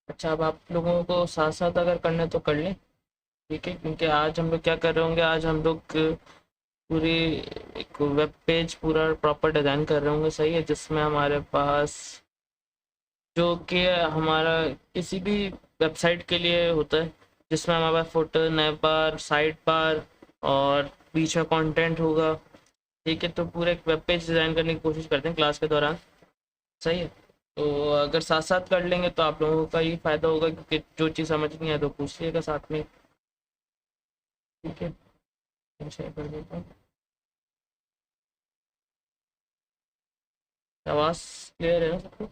अच्छा, अब आप लोगों को साथ साथ अगर करना है तो कर लें, ठीक है, क्योंकि आज हम लोग क्या कर रहे होंगे, आज हम लोग पूरी एक वेब पेज पूरा प्रॉपर डिज़ाइन कर रहे होंगे, सही है, जिसमें हमारे पास जो कि हमारा किसी भी वेबसाइट के लिए होता है, जिसमें हमारे पास फुटर, नैव बार, साइड बार और बीच में कंटेंट होगा, ठीक है। तो पूरे एक वेब पेज डिज़ाइन करने की कोशिश करते हैं क्लास के दौरान, सही है। तो अगर साथ साथ कर लेंगे तो आप लोगों का ही फ़ायदा होगा, क्योंकि जो चीज़ समझ नहीं आए तो पूछ लिएगा साथ में, ठीक है। मैं शेयर कर देता हूँ। आवाज़ क्लियर है ना सबको?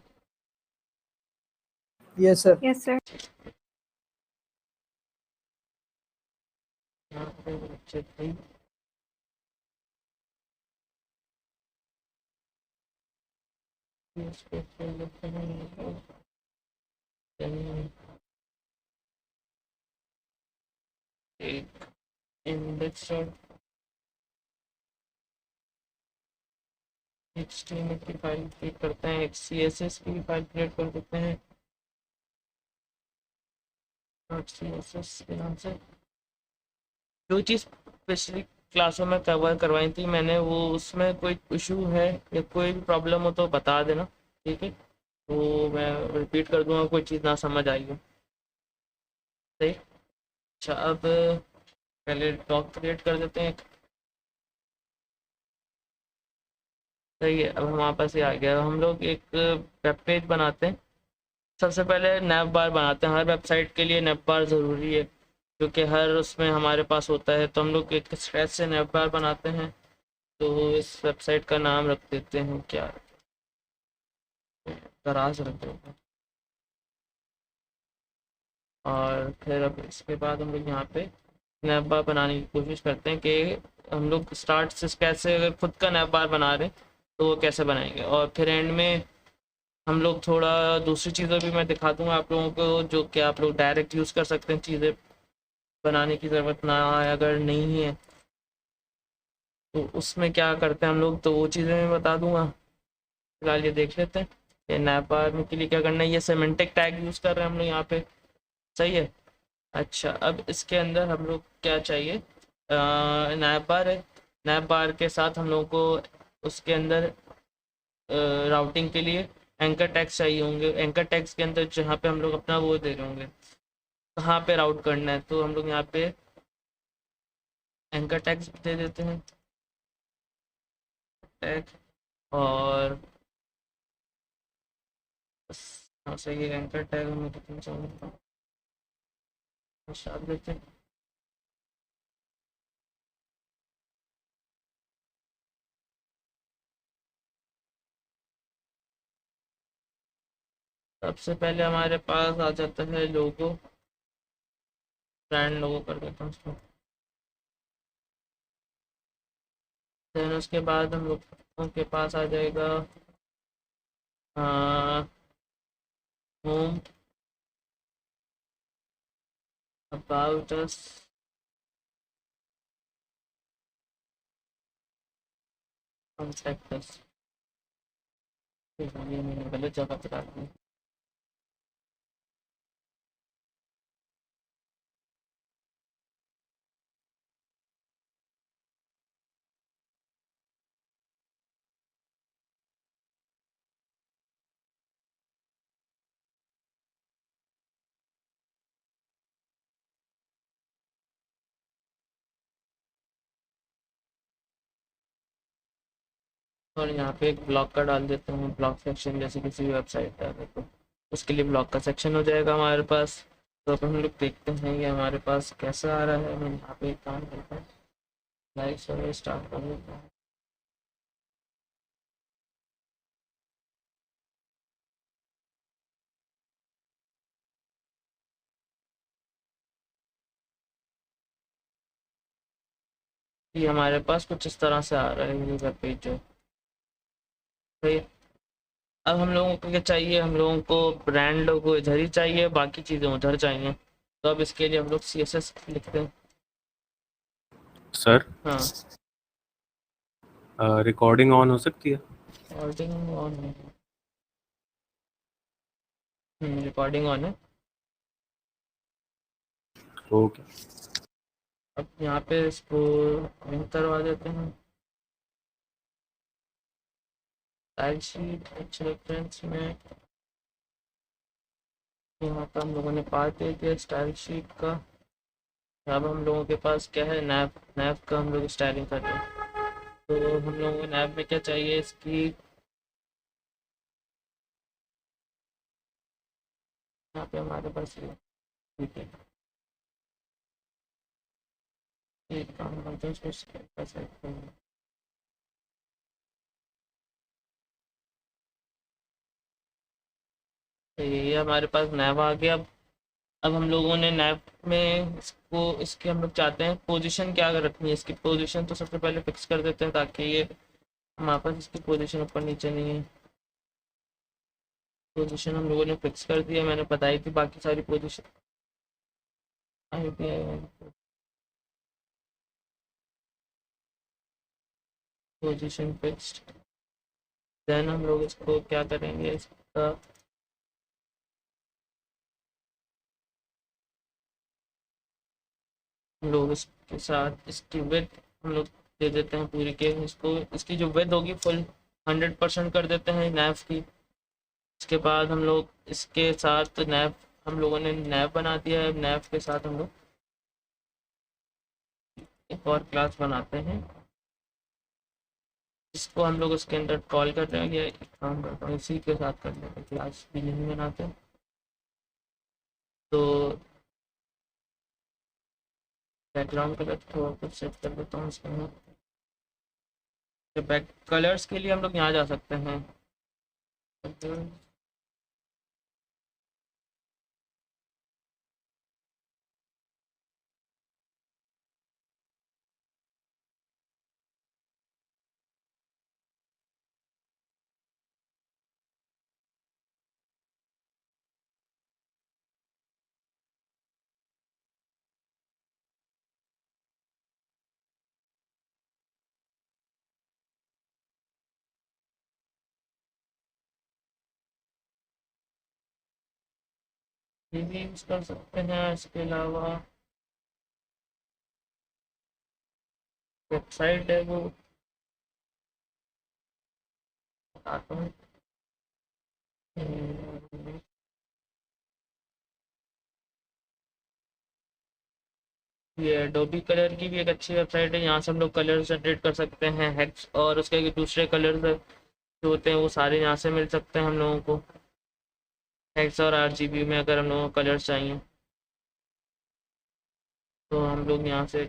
Yes sir. Yes sir. यहाँ पे बच्चे थे। इस पे फिर लिखते हैं, एक इंडेक्स और एचटीएमएल की फाइल क्रिएट करते हैं, एक सीएसएस की भी फाइल क्रिएट कर देते हैं, डॉट सीएसएस के नाम से। जो चीज़ पिछली क्लासों में कवर करवाई थी मैंने, वो उसमें कोई इशू है या कोई भी प्रॉब्लम हो तो बता देना, ठीक है। तो मैं रिपीट कर दूंगा, कोई चीज़ ना समझ आई हो, सही। अच्छा, अब पहले डॉक क्रिएट कर देते हैं, सही है। अब हमारे पास ये आ गया, हम लोग एक वेब पेज बनाते हैं। सबसे पहले नैव बार बनाते हैं, हर वेबसाइट के लिए नैव बार ज़रूरी है, क्योंकि हर उसमें हमारे पास होता है। तो हम लोग एक स्क्रैच से नैव बार बनाते हैं। तो इस वेबसाइट का नाम रख देते हैं, क्या, दराज रख देते हैं। और फिर अब इसके बाद हम लोग यहाँ पे नैव बार बनाने की कोशिश करते हैं कि हम लोग स्टार्ट से स्क्रैच से अगर खुद का नैव बार बना रहे हैं तो वो कैसे बनाएंगे, और फिर एंड में हम लोग थोड़ा दूसरी चीज़ें भी मैं दिखा दूंगा आप लोगों को, जो कि आप लोग डायरेक्ट यूज़ कर सकते हैं, चीज़ें बनाने की ज़रूरत ना आए अगर नहीं है तो उसमें क्या करते हैं हम लोग, तो वो चीज़ें मैं बता दूंगा। फिलहाल ये देख लेते हैं, ये नैव बार में के लिए क्या करना है। ये सेमेंटिक टैग यूज़ कर रहे हैं हम लोग यहाँ पे, सही है। अच्छा, अब इसके अंदर हम लोग क्या चाहिए, नैव बार है, नैव बार के साथ हम लोगों को उसके अंदर राउटिंग के लिए एंकर टैग्स चाहिए होंगे। एंकर टैग्स के अंदर जहाँ पे हम लोग अपना वो दे रहे होंगे, कहाँ पे राउट करना है, तो हम लोग यहाँ पे एंकर टैग्स दे देते हैं, टैग। और बस यहाँ से ये एंकर टैग हमें कितने चाहिए, शायद देते हैं। सबसे पहले हमारे पास आ जाता है लोगो, ब्रांड लोगो कर देता हूँ उसको। देन उसके बाद हम लोग के पास आ जाएगा home, about us, contact us. ये मैंने गलत जगह पे डाल दिया। और यहाँ पे एक ब्लॉग का डाल देता हूँ, ब्लॉग सेक्शन, जैसे किसी भी वेबसाइट है तो उसके लिए ब्लॉग का सेक्शन हो जाएगा हमारे पास। तो अब हम लोग देखते हैं ये हमारे पास कैसा आ रहा है। मैं यहाँ पे एक काम करता हूँ, लाइव सर्वर स्टार्ट कर देता हूँ। ये हमारे पास कुछ इस तरह से आ रहा है ये वेब पेज जो, सही है। अब हम लोगों को क्या चाहिए, हम लोगों को ब्रांड लोगो इधर ही चाहिए, बाकी चीज़ें उधर चाहिए। तो अब इसके लिए हम लोग CSS लिखते हैं। सर हाँ, रिकॉर्डिंग ऑन हो सकती है? रिकॉर्डिंग ऑन है, रिकॉर्डिंग ऑन है। ओके। अब यहाँ पे इसको लिंक करवा देते हैं। स्टाइल शीट अच्छे रेफरेंस में यहाँ पर हम लोगों ने पार्ट दे दिया स्टाइल शीट का। अब हम लोगों के पास क्या है, नैप। नैप का हम लोग स्टाइलिंग कर रहे हैं। तो हम लोगों को नैप में क्या चाहिए, इसकी यहाँ पे हमारे पास ये ठीक है, एक काम करते हैं, इसको skip कर सकते हैं। तो ये हमारे पास नैप आ गया। अब हम लोगों ने नैप में इसको, इसके हम लोग चाहते हैं पोजीशन क्या रखनी है। इसकी पोजीशन तो सबसे पहले फिक्स कर देते हैं ताकि ये हमारे पास इसकी पोजीशन ऊपर नीचे नहीं है। पोजीशन हम लोगों ने फिक्स कर दिया, मैंने बताई थी बाकी सारी पोजीशन। Position fixed. देन हम लोग इसको क्या करेंगे, इसका हम लोग इसके साथ इसकी विड्थ हम लोग दे देते हैं पूरी के। इसको इसकी जो विड्थ होगी फुल 100% कर देते हैं नैप की। इसके बाद हम लोग इसके साथ नैप, हम लोगों ने नैप बना दिया है। नैप के साथ हम लोग एक और क्लास बनाते हैं जिसको हम लोग उसके अंदर कॉल कर रहे हैं। ये काम करता हूँ इसी के साथ कर लेते हैं, क्लास भी नहीं बनाते। तो बैकग्राउंड कलर थोड़ा कुछ सेट कर देता हूँ इसमें। बैक कलर्स के लिए हम लोग यहाँ जा सकते हैं। ये भी यूज कर सकते हैं। इसके अलावा वेबसाइट है वो बताता हूँ। ये एडोबी कलर की भी एक अच्छी वेबसाइट है। यहाँ से हम लोग कलर जनरेट कर सकते हैं, हेक्स और उसके दूसरे कलर जो होते हैं वो सारे यहाँ से मिल सकते हैं हम लोगों को। हेक्स और आरजीबी में अगर हम लोगों को कलर्स चाहिए तो हम लोग यहाँ से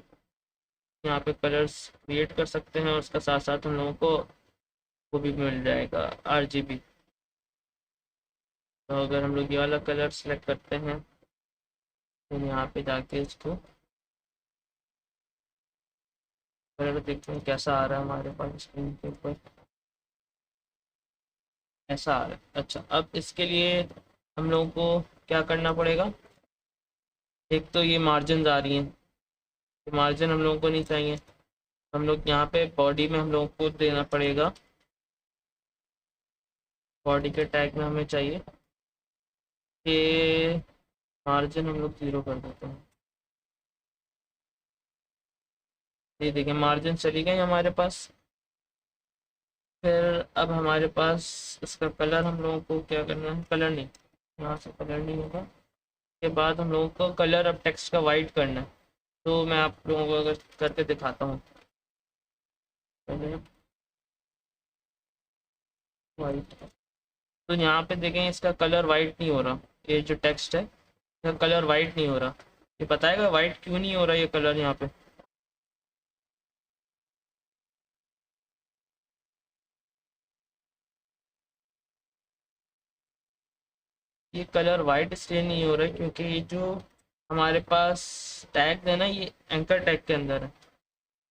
यहाँ पे कलर्स क्रिएट कर सकते हैं और उसका साथ साथ हम लोगों को वो भी मिल जाएगा आरजीबी। तो अगर हम लोग ये वाला कलर सेलेक्ट करते हैं तो यहाँ पे जाके इसको कलर देखते हैं कैसा आ रहा है हमारे पास स्क्रीन के ऊपर। ऐसा आ रहा है। अच्छा, अब इसके लिए हम लोगों को क्या करना पड़ेगा, एक तो ये मार्जिन आ रही हैं, मार्जिन हम लोगों को नहीं चाहिए। हम लोग यहाँ पे बॉडी में हम लोगों को देना पड़ेगा, बॉडी के टैग में हमें चाहिए कि मार्जिन हम लोग 0 कर देते हैं। ये देखिए मार्जिन चली गई हमारे पास। फिर अब हमारे पास इसका कलर हम लोगों को क्या करना है, कलर नहीं, यहाँ से कलर नहीं होगा। के बाद हम लोगों को कलर अब टेक्स्ट का वाइट करना है। तो मैं आप लोगों को अगर करके दिखाता हूँ, वाइट। तो यहाँ पे देखें इसका कलर वाइट नहीं हो रहा। ये जो टेक्स्ट है इसका कलर वाइट नहीं हो रहा। ये बताएगा वाइट क्यों नहीं हो रहा ये कलर यहाँ पे। ये कलर वाइट इसलिए नहीं हो रहा है क्योंकि ये जो हमारे पास टैग है ना, ये एंकर टैग के अंदर है।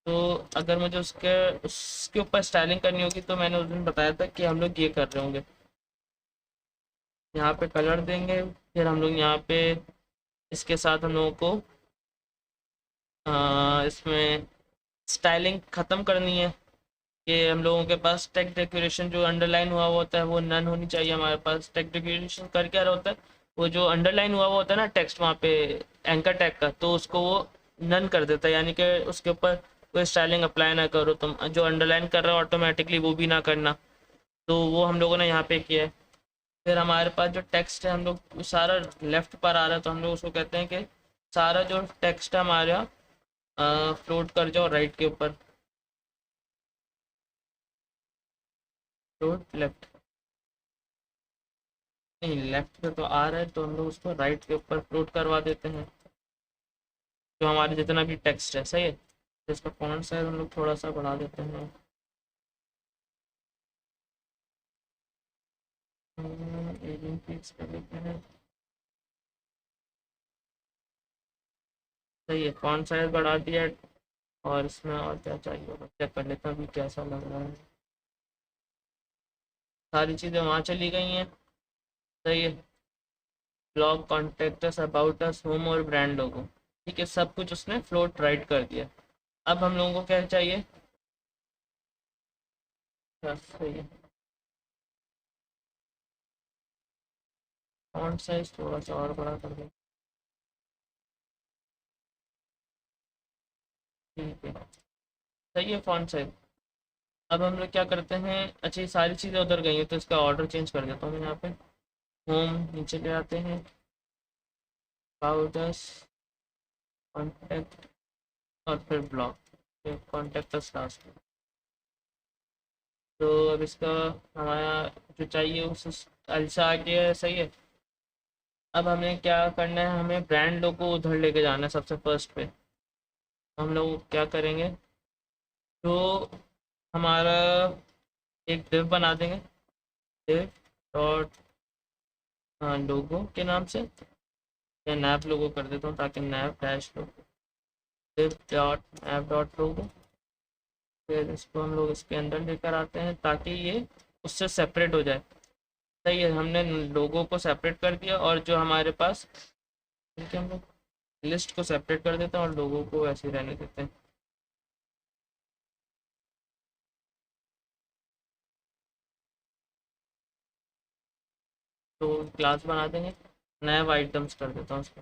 तो अगर मुझे उसके उसके ऊपर स्टाइलिंग करनी होगी तो मैंने उस दिन बताया था कि हम लोग ये कर रहे होंगे, यहाँ पे कलर देंगे। फिर हम लोग यहाँ पे इसके साथ हम लोगों को इसमें स्टाइलिंग ख़त्म करनी है कि हम लोगों के पास टेक्स्ट डेकोरेशन जो अंडरलाइन हुआ होता है वो नन होनी चाहिए हमारे पास। टेक्स्ट डेकोरेशन कर क्या रहा होता है, वो जो अंडरलाइन हुआ होता है ना टेक्स्ट वहाँ पे एंकर टैग का, तो उसको वो नन कर देता है, यानी कि उसके ऊपर कोई स्टाइलिंग अप्लाई ना करो तुम, जो अंडरलाइन कर रहे हो ऑटोमेटिकली वो भी ना करना। तो वो हम लोगों ने यहाँ पे किया है। फिर हमारे पास जो टेक्स्ट है, हम लोग सारा लेफ्ट पर आ रहा है, तो हम लोग उसको कहते हैं कि सारा जो टेक्स्ट है हमारे यहाँ फ्लोट कर जाओ राइट के ऊपर, फ्लोट लेफ्ट, नहीं लेफ्ट पे तो आ रहा है, तो हम लोग उसको राइट के ऊपर फ्लोट करवा देते हैं, जो हमारे जितना भी टेक्स्ट है। सही है, तो इसका फॉन्ट साइज हम लोग थोड़ा सा बढ़ा देते हैं, 18 पिक्स कर देते हैं। सही है, फॉन्ट साइज बढ़ा दिया। और इसमें और क्या चाहिए होगा, चेक कर लेता हूँ अभी कैसा लग रहा है। सारी चीज़ें वहाँ चली गई हैं। सही है, blog, contact us, about us, home और ब्रांड लोगो, ठीक है, सब कुछ उसने फ्लोट राइट कर दिया। अब हम लोगों को क्या चाहिए। सही है, फॉन्ट साइज थोड़ा सा और बड़ा कर दें। ठीक है, सही है फॉन्ट साइज। अब हम लोग क्या करते हैं, अच्छा ये सारी चीज़ें उधर गई हैं, तो इसका ऑर्डर चेंज कर देता हूँ मैं यहाँ पे। होम नीचे ले आते हैं, अबाउट अस, कॉन्टैक्ट, और फिर ब्लॉग, कॉन्टैक्ट अस लास्ट में। तो अब इसका हमारा जो चाहिए उस अच्छा आ गया है। सही है, अब हमें क्या करना है, हमें ब्रांड लोगो उधर लेके जाना है सबसे फर्स्ट पे। हम लोग क्या करेंगे, तो हमारा एक डिव बना देंगे, डिव डॉट लोगो के नाम से, या नैप लोगो कर देता हूँ ताकि नैप डैश लोगो, डिव डॉट नैप डॉट लोगो। फिर इसको हम लोग इसके अंदर लेकर आते हैं ताकि ये उससे सेपरेट हो जाए। सही है, हमने लोगों को सेपरेट कर दिया, और जो हमारे पास, ठीक है, हम लोग लिस्ट को सेपरेट कर देते हैं और लोगों को ऐसे ही रहने देते हैं। तो क्लास बना देंगे, नैव आइटम्स कर देता हूँ उसको,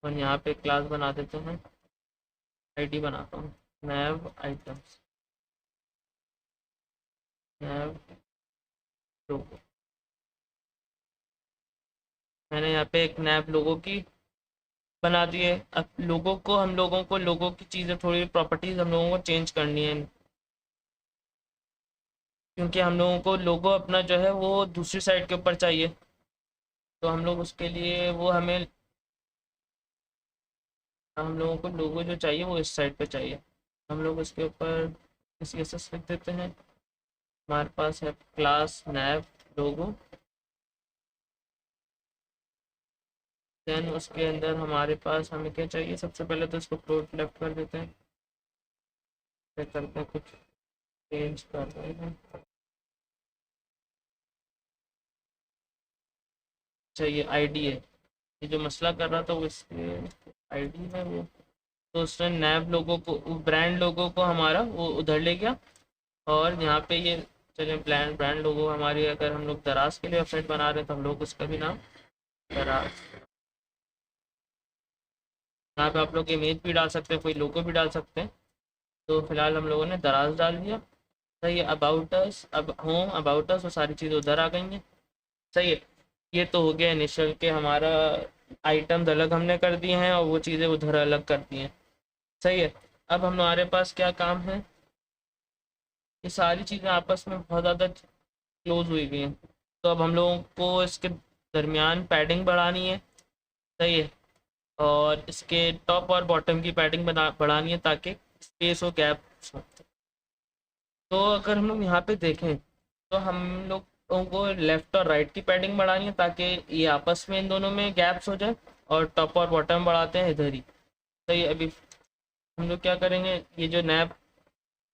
और यहाँ पे क्लास बना देते हैं, आईडी बनाता हूँ, नैव आइटम्स, नैव लोगो। मैंने यहाँ पे एक नैव लोगो की बना दी है। अब लोगों को, हम लोगों को लोगों की चीज़ें, थोड़ी प्रॉपर्टीज हम लोगों को चेंज करनी है, क्योंकि हम लोगों को लोगो अपना जो है वो दूसरी साइड के ऊपर चाहिए। तो हम लोग उसके लिए वो हमें, हम लोगों को लोगो जो चाहिए वो इस साइड पे चाहिए। हम लोग उसके ऊपर CSS लिख देते हैं। हमारे पास है क्लास नैव लोगो, देन उसके अंदर हमारे पास हमें क्या चाहिए, सबसे पहले तो इसको फ्लोट लेफ्ट कर देते हैं, फिर करते हैं कुछ चेंज कर रहे हैं। चाहिए आईडी है, ये जो मसला कर रहा था वो इसके आईडी है वो। तो उसने नैव लोगों को, ब्रांड लोगों को हमारा वो उधर ले गया, और यहाँ पे ये, चलिए ब्रांड ब्रांड लोगो हमारी, अगर हम लोग दराज के लिए वेबसाइट बना रहे हैं तो हम लोग उसका भी नाम दराज, यहाँ पे आप लोग इमेज भी डाल सकते हैं, कोई लोगो भी डाल सकते हैं। तो फिलहाल हम लोगों ने दराज डाल दिया। सही है, अबाउट अस, अब होम, अबाउट अस, वो सारी चीज़ें उधर आ गई हैं। सही है, ये तो हो गया इनिशियल के हमारा आइटम्स अलग हमने कर दिए हैं, और वो चीज़ें उधर अलग कर दी हैं। सही है, अब हमारे पास क्या काम है, ये सारी चीज़ें आपस में बहुत ज़्यादा क्लोज हुई हुई हैं, तो अब हम लोगों को इसके दरमियान पैडिंग बढ़ानी है। सही है, और इसके टॉप और बॉटम की पैडिंग बढ़ानी है ताकि स्पेस हो, गैप हो। तो अगर हम लोग यहाँ पे देखें, तो हम लोगों को लेफ्ट और राइट की पैडिंग बढ़ानी है ताकि ये आपस में इन दोनों में गैप्स हो जाए, और टॉप और बॉटम बढ़ाते हैं इधर ही। तो ये अभी हम लोग क्या करेंगे, ये जो नैप,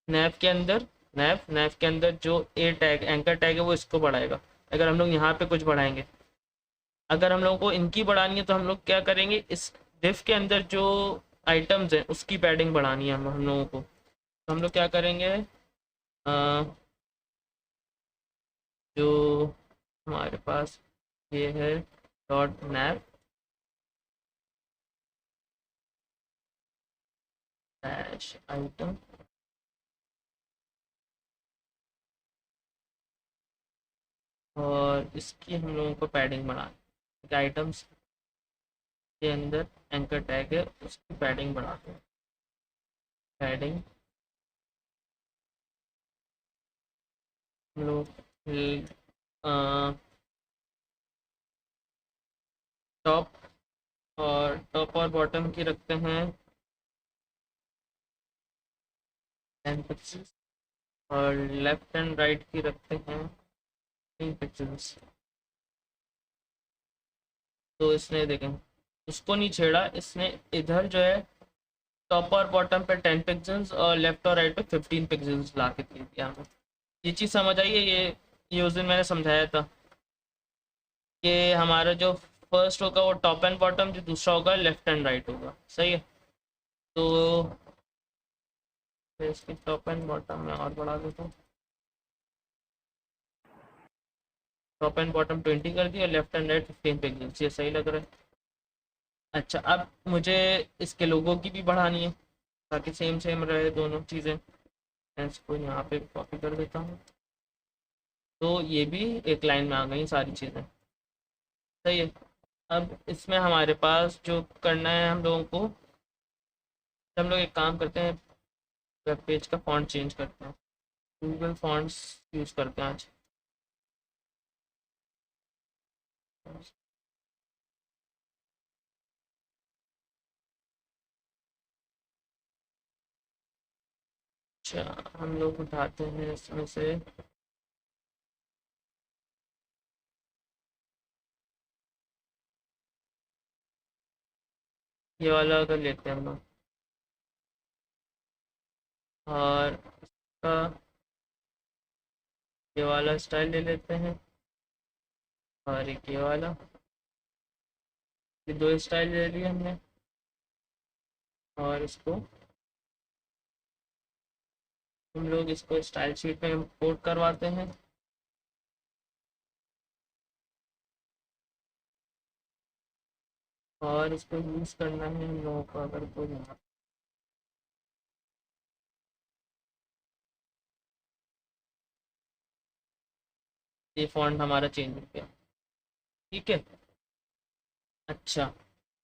नैप के अंदर, नैप नैप के अंदर जो ए टैग, एंकर टैग है, वो इसको बढ़ाएगा। अगर हम लोग यहाँ पे कुछ बढ़ाएंगे, अगर हम लोगों को इनकी बढ़ानी है, तो हम लोग क्या करेंगे, इस डिफ के अंदर जो आइटम्स हैं उसकी पैडिंग बढ़ानी है हम लोगों को। तो हम लोग क्या करेंगे, जो हमारे पास ये है डॉट नैप, हैश आइटम, और इसकी हम लोगों को पैडिंग बढ़ानी है। आइटम्स के अंदर एंकर टैग है, उसकी पैडिंग बढ़ाते हैं। पैडिंग हम लोग टॉप और बॉटम की रखते हैं 10 पिक्सेल्स, और लेफ्ट एंड राइट की रखते हैं 3 पिक्सेल्स। तो इसने देखें, उसको नहीं छेड़ा इसने, इधर जो है टॉप और बॉटम पे 10 पिक्सेल्स और लेफ्ट और राइट पे 15 पिक्सेल्स ला के दे दिया हमें। ये चीज़ समझ आई है? ये उस दिन मैंने समझाया था कि हमारा जो फर्स्ट होगा वो टॉप एंड बॉटम, जो दूसरा होगा लेफ्ट एंड राइट होगा। सही है? तो फिर इसकी टॉप एंड बॉटम में और बढ़ा देता हूँ। टॉप एंड बॉटम 20 कर दिया, लेफ्ट एंड राइट 15 पिक्सेल्स। ये सही लग रहा है। अच्छा, अब मुझे इसके लोगों की भी बढ़ानी है ताकि सेम सेम रहे दोनों चीज़ें। मैं इसको यहाँ पे कॉपी कर देता हूँ, तो ये भी एक लाइन में आ गई सारी चीज़ें। सही है? अब इसमें हमारे पास जो करना है हम लोगों को, हम लोग एक काम करते हैं, वेब पेज का फॉन्ट चेंज करते हैं। गूगल फॉन्ट्स यूज़ करते हैं आज। अच्छा, हम लोग उठाते हैं इसमें से ये वाला अगर लेते हैं हम लोग, और इसका ये वाला स्टाइल ले लेते हैं, और एक ये वाला, ये दो स्टाइल ले लिए हमने। और इसको हम लोग इसको स्टाइल शीट में इंपोर्ट करवाते हैं। और इसको यूज़ करना है हम लोगों को, अगर कोई यहाँ, ये फॉन्ट हमारा चेंज हो गया। ठीक है? अच्छा,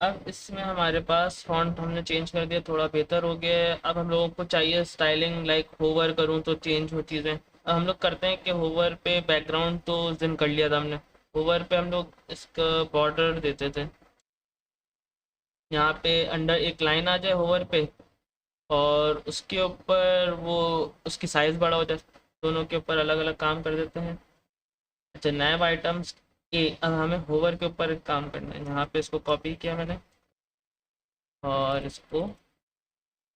अब इसमें हमारे पास फॉन्ट हमने चेंज कर दिया, थोड़ा बेहतर हो गया है। अब हम लोगों को चाहिए स्टाइलिंग, लाइक होवर करूँ तो चेंज हो चीज़ें। अब हम लोग करते हैं कि होवर पे बैकग्राउंड तो उस दिन कर लिया था हमने। होवर पे हम लोग इसका बॉर्डर देते थे, यहाँ पे अंडर एक लाइन आ जाए होवर पे, और उसके ऊपर वो उसकी साइज़ बड़ा हो जाए। दोनों के ऊपर अलग अलग काम कर देते हैं। अच्छा, नैब आइटम्स के, अब हमें होवर के ऊपर एक काम करना है। यहाँ पे इसको कॉपी किया मैंने, और इसको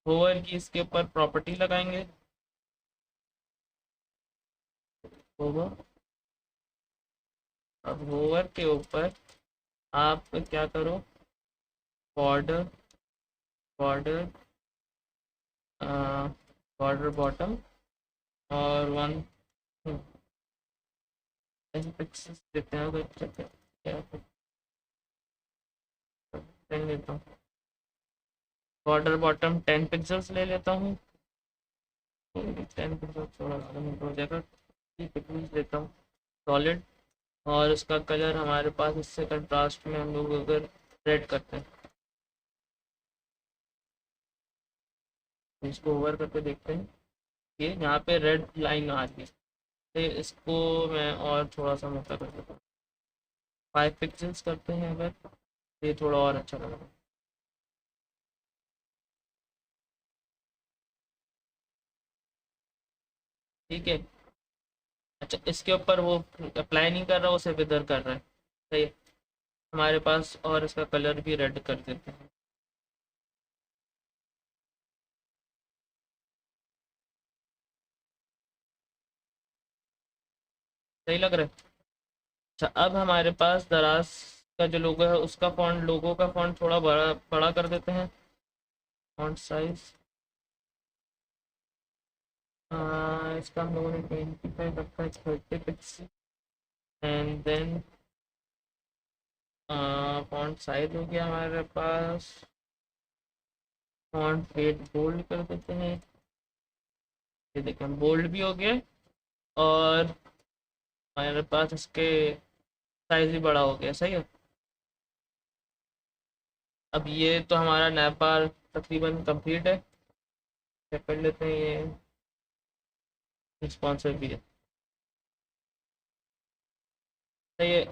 होवर की इसके ऊपर प्रॉपर्टी लगाएंगे। होवर, अब होवर के ऊपर आप क्या करो, बॉर्डर, बॉर्डर, बॉर्डर बॉटम, और 1 पिक्सेल्स देते हैं। तो क्या लेता हूँ, बॉर्डर बॉटम 10 पिक्सेल्स ले लेता हूँ। 10 पिक्सल थोड़ा ज़्यादा मोटा हो जाएगा, 3 पिक्सेल्स लेता हूँ सॉलिड। और इसका कलर हमारे पास इससे कंट्रास्ट में हम लोग अगर रेड करते हैं, इसको ओवर करके देखते हैं, ये यहाँ पे रेड लाइन आ रही है। तो इसको मैं और थोड़ा सा मोटा कर देता हूँ, 5 पिक्सेल्स करते हैं अगर, ये थोड़ा और अच्छा लगेगा। ठीक है? अच्छा, इसके ऊपर वो अप्लाई नहीं कर रहा, वो सिर्फ इधर कर रहा है। सही है? हमारे पास, और इसका कलर भी रेड कर देते हैं। सही लग रहा है? अच्छा, अब हमारे पास दराज का जो लोगो है उसका फॉन्ट, लोगो का फॉन्ट थोड़ा बड़ा बड़ा कर देते हैं। फॉन्ट साइज इसका हम लोगों ने 25 रखा है, 30 pixel. And then font size हो गया हमारे पास फॉन्ट वेट बोल्ड कर देते हैं। ये देखें बोल्ड भी हो गया और हमारे पास इसके साइज भी बड़ा हो गया, सही है। अब ये तो हमारा नैप बार तकरीबन कंप्लीट है। चेक कर लेते हैं ये रिस्पॉन्सिव भी है। तो ये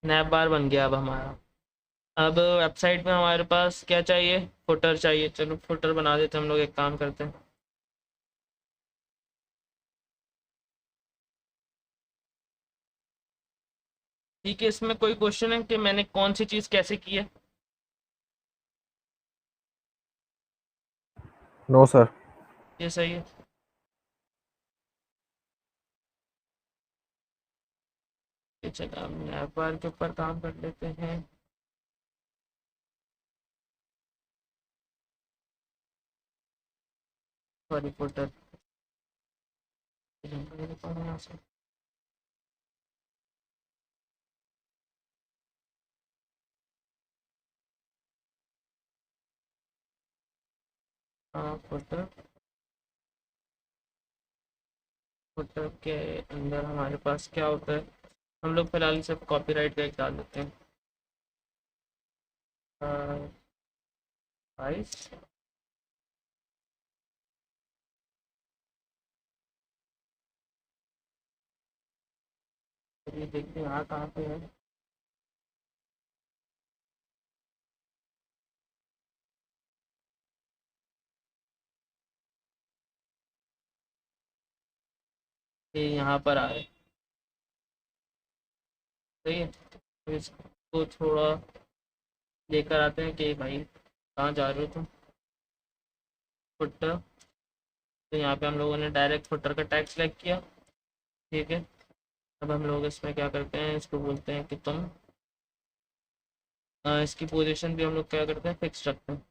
नैप बार बन गया अब हमारा। अब वेबसाइट में हमारे पास क्या चाहिए, फुटर चाहिए। चलो फुटर बना देते हैं हम लोग, एक काम करते हैं। ठीक है, इसमें कोई क्वेश्चन है कि मैंने कौन सी चीज़ कैसे की है? No sir. ये सही है। ये चलो हम नैप बार के ऊपर काम कर लेते हैं। Sorry footer. हाँ फुटर। फुटर के अंदर हमारे पास क्या होता है, हम लोग फिलहाल सिर्फ कॉपीराइट का एक डाल देते हैं। प्राइस। ये देखते हैं यहाँ कहाँ पे है। ये यहाँ पर आ है, सही है। तो इसको थोड़ा लेकर आते हैं कि भाई कहाँ जा रहे हो तुम। फुटर। तो यहाँ पे हम लोगों ने डायरेक्ट फुटर का टैग सेलेक्ट किया। ठीक है। अब हम लोग इसमें क्या करते हैं, इसको बोलते हैं कि तुम इसकी पोजीशन भी हम लोग क्या करते हैं, फिक्स रखते हैं।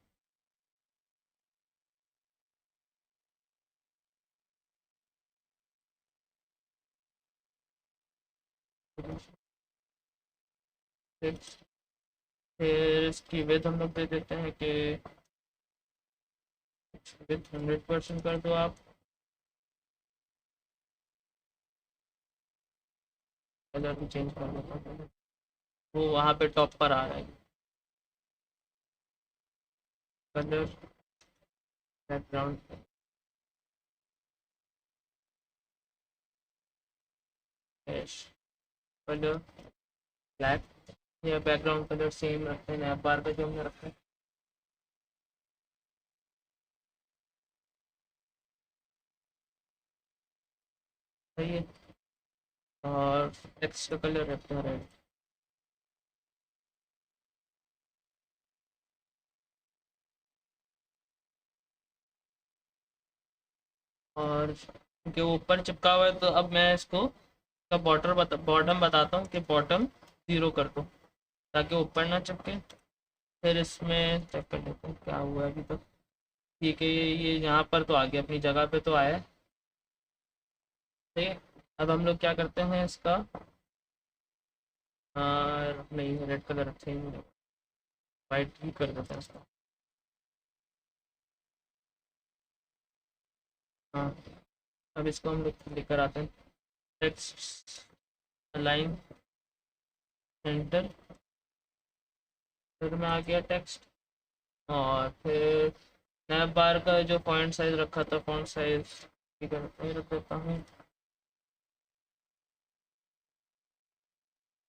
फिक्स। फिर इसकी विड्थ हम लोग दे देते हैं कि विड्थ 100% कर दो आप। कलर भी चेंज कर देता हूँ, वो वहाँ पे टॉप पर आ रहा है। Colour background hash colour black, या बैकग्राउंड कलर सेम रखते हैं नैप बार का जो हमने रखा है। सही है। और टेक्स्ट का कलर रखते हैं रेड। और क्योंकि वो ऊपर चिपका हुआ है तो अब मैं इसको का बॉटम बताता हूँ कि बॉटम 0 कर दो ताकि ऊपर ना चिपके। फिर इसमें चेक कर लेते हैं क्या हुआ है अभी तक। ठीक है, ये यहाँ पर तो आ गया, अपनी जगह पे तो आया है। ठीक है। अब हम लोग क्या करते हैं इसका नहीं रेड कलर अच्छा ही नहीं, वाइट ही कर देते हैं इसका। हाँ। अब इसको हम लोग लेकर आते हैं टेक्स्ट अलाइन सेंटर। फिर में आ गया टेक्स्ट। और फिर नैप बार का जो फॉन्ट साइज रखा था, फॉन्ट साइज ठीक है मैं रख देता हूँ।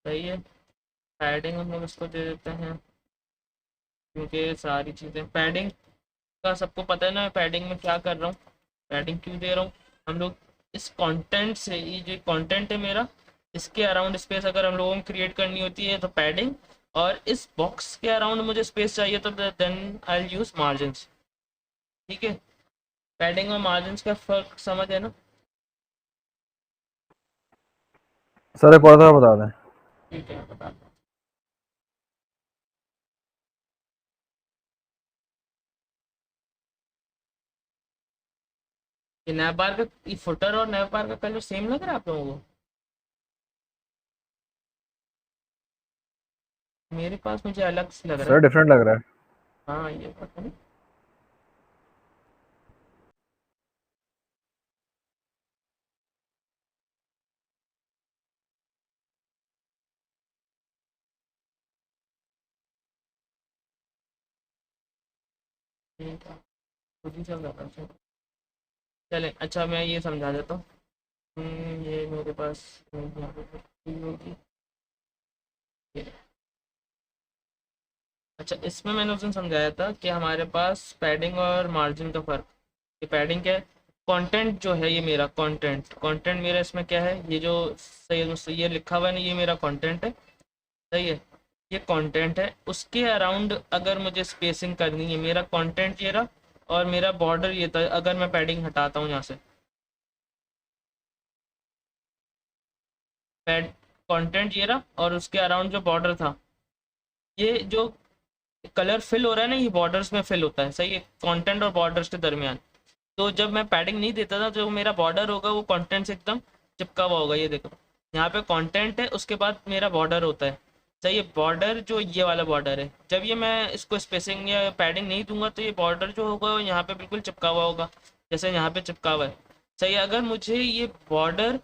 सही है। पैडिंग हम लोग इसको दे देते हैं क्योंकि सारी चीज़ें पैडिंग का सबको पता है ना, मैं पैडिंग में क्या कर रहा हूँ, पैडिंग क्यों दे रहा हूँ। हम लोग इस कंटेंट से, ये जो कंटेंट है मेरा, इसके अराउंड स्पेस अगर हम लोगों को क्रिएट करनी होती है तो पैडिंग, और इस बॉक्स के अराउंड मुझे स्पेस चाहिए तो देन आई यूज़ मार्जिन्स। ठीक है। पैडिंग और मार्जिन्स का फ़र्क समझ है ना? सर एक और दफ़ा बता दें। ठीक है बता दो। ये नैप बार का, ये फुटर और नैप बार का कलर सेम लग रहा है आप लोगों को? मेरे पास मुझे अलग से लग रहा सर है। डिफरेंट लग रहा है। हाँ ये पता नहीं। खुद ही चल रहा था। अच्छा चले, अच्छा मैं ये समझा देता हूँ। ये मेरे पास यहाँ पे चीज़ होगी ये। अच्छा, इसमें मैंने उस दिन समझाया था कि हमारे पास पैडिंग और मार्जिन का फ़र्क। ये पैडिंग क्या है? कंटेंट जो है, ये मेरा कंटेंट मेरा इसमें क्या है, ये जो सही मुझसे ये लिखा हुआ है ना, ये मेरा कंटेंट है। सही है, ये कंटेंट है। उसके अराउंड अगर मुझे स्पेसिंग करनी है, मेरा कंटेंट ये रहा और मेरा बॉर्डर ये था। अगर मैं पैडिंग हटाता हूँ यहाँ से, पैड कंटेंट ये रहा और उसके अराउंड जो बॉर्डर था, ये जो कलर फिल हो रहा है ना, ये बॉर्डर्स में फिल होता है। सही है, कंटेंट और बॉर्डर्स के दरमियान। तो जब मैं पैडिंग नहीं देता था, जो मेरा बॉर्डर होगा वो कंटेंट से एकदम चिपका हुआ होगा। ये देखो, यहाँ पे कंटेंट है, उसके बाद मेरा बॉर्डर होता है। सही है, बॉर्डर जो ये वाला बॉर्डर है, जब ये मैं इसको स्पेसिंग या पैडिंग नहीं दूंगा तो ये बॉर्डर जो होगा वो यहाँ पे बिल्कुल चिपका हुआ होगा, जैसे यहाँ पे चिपका हुआ है। सही है, अगर मुझे ये बॉर्डर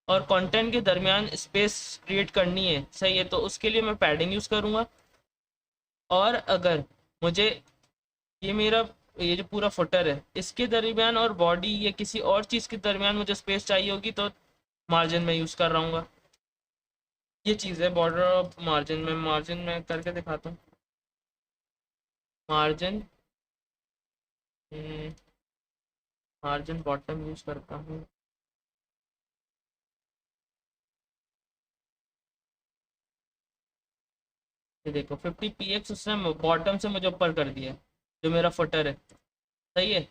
और कंटेंट के दरमियान स्पेस क्रिएट करनी है, सही है, तो उसके लिए मैं पैडिंग यूज़ करूँगा। और अगर मुझे ये मेरा ये जो पूरा फुटर है, इसके दरमियान और बॉडी या किसी और चीज़ के दरमियान मुझे स्पेस चाहिए होगी, तो मार्जिन में यूज़ कर रहा हूँ। ये चीज़ है बॉर्डर और मार्जिन में करके दिखाता हूँ। मार्जिन मार्जिन बॉटम यूज़ करता हूँ। ये देखो 50 px उसने बॉटम से मुझे ऊपर कर दिया है, जो मेरा फुटर है। सही है,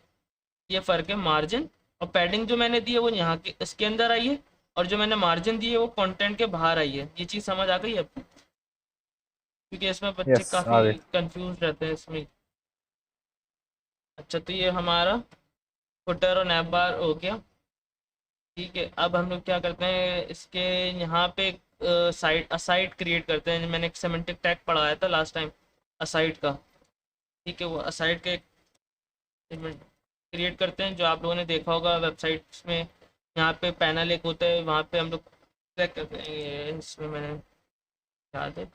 ये फ़र्क है मार्जिन और पैडिंग। जो मैंने दी है वो यहाँ के इसके अंदर आई है, और जो मैंने मार्जिन दी है वो कंटेंट के बाहर आई है। ये चीज़ समझ आ गई है आपको? क्योंकि इसमें बच्चे यस काफ़ी आ गए। कंफ्यूज रहते हैं इसमें। अच्छा, तो ये हमारा फुटर और नैप बार हो गया। ठीक है, अब हम लोग क्या करते हैं, इसके यहाँ पे साइड असाइड क्रिएट करते हैं। मैंने एक सेमेंटिक टैग पढ़ाया था लास्ट टाइम असाइड का। ठीक है, वो असाइड का एक क्रिएट करते हैं, जो आप लोगों ने देखा होगा वेबसाइट्स में। यहाँ पे पैनल एक होता है, वहाँ पे हम लोग चेक करते हैं। ये इसमें मैंने याद है।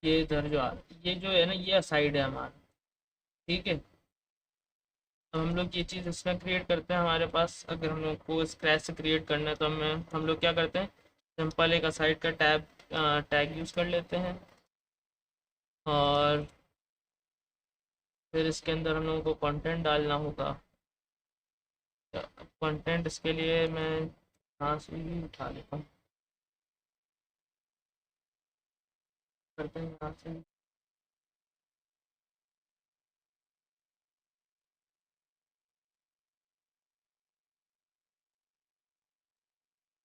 ये इधर जो ये जो है ना, ये असाइड है हमारा। ठीक है, अब हम लोग ये चीज़ इसमें क्रिएट करते हैं। हमारे पास अगर हम लोग को स्क्रैच से क्रिएट करना है, तो हम लोग क्या करते हैं, सिंपल एक असाइड का टैग यूज़ कर लेते हैं। और फिर इसके अंदर हम लोगों को कंटेंट डालना होगा। कंटेंट इसके लिए मैं यहाँ से ही उठा लेता हूँ, करते हैं यहाँ से।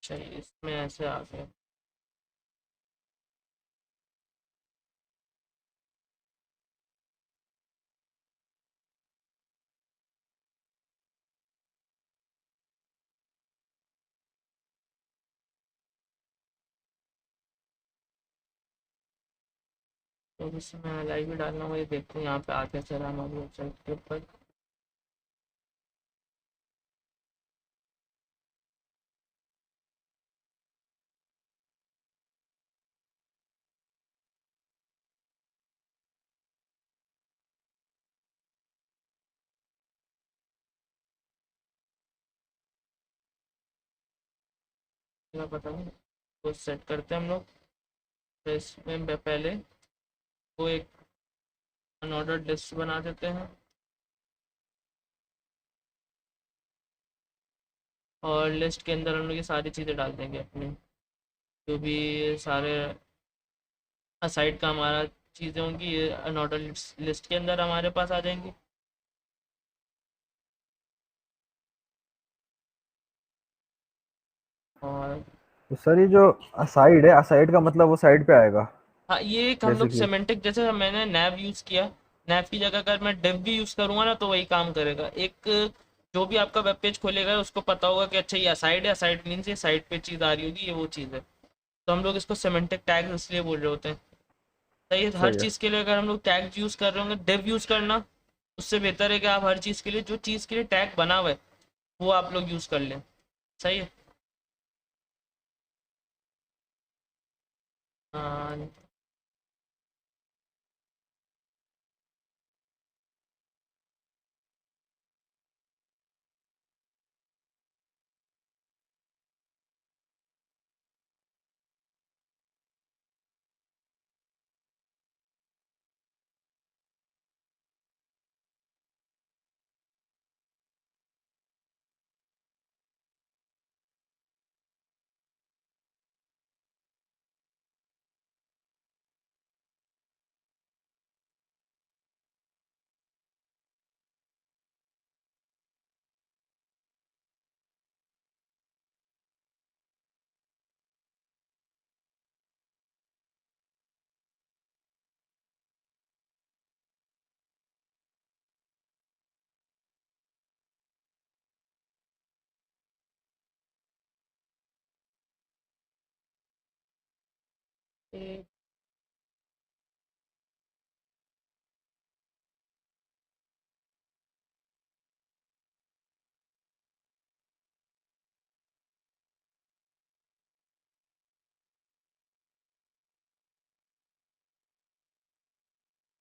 चाहिए इसमें ऐसे आ गया। तो इसमें लाइव भी डालना होगा। ये देखते हैं यहाँ पे आके चला हमारी वेबसाइट के ऊपर। क्या पता नहीं, तो सेट करते हैं हम लोग। तो इसमें पहले वो एक अनऑर्डर्ड लिस्ट बना देते हैं, और लिस्ट के अंदर हम लोग ये सारी चीज़ें डाल देंगे अपनी, जो भी सारे असाइड का हमारा चीज़ें होंगी, ये अनऑर्डर्ड लिस्ट के अंदर हमारे पास आ जाएंगी। और तो सर ये जो असाइड है, असाइड का मतलब वो साइड पे आएगा, हाँ, ये एक हम जैसे लोग कि। सेमेंटिक, जैसे मैंने नैव यूज़ किया, नैव की जगह अगर मैं डिव भी यूज़ करूँगा ना, तो वही काम करेगा। एक जो भी आपका वेब पेज खोलेगा उसको पता होगा कि अच्छा ये असाइड है, असाइड मीन्स ये साइड पे चीज़ आ रही होगी, ये वो चीज़ है। तो हम लोग इसको सेमेंटिक टैग इसलिए बोल रहे होते हैं। सही है, तो हर सही है। चीज़ के लिए अगर हम लोग टैग यूज़ कर रहे होंगे, डिव यूज़ करना उससे बेहतर है कि आप हर चीज़ के लिए जो चीज़ के लिए टैग बना हुआ है वो आप लोग यूज़ कर लें। सही है। हाँ।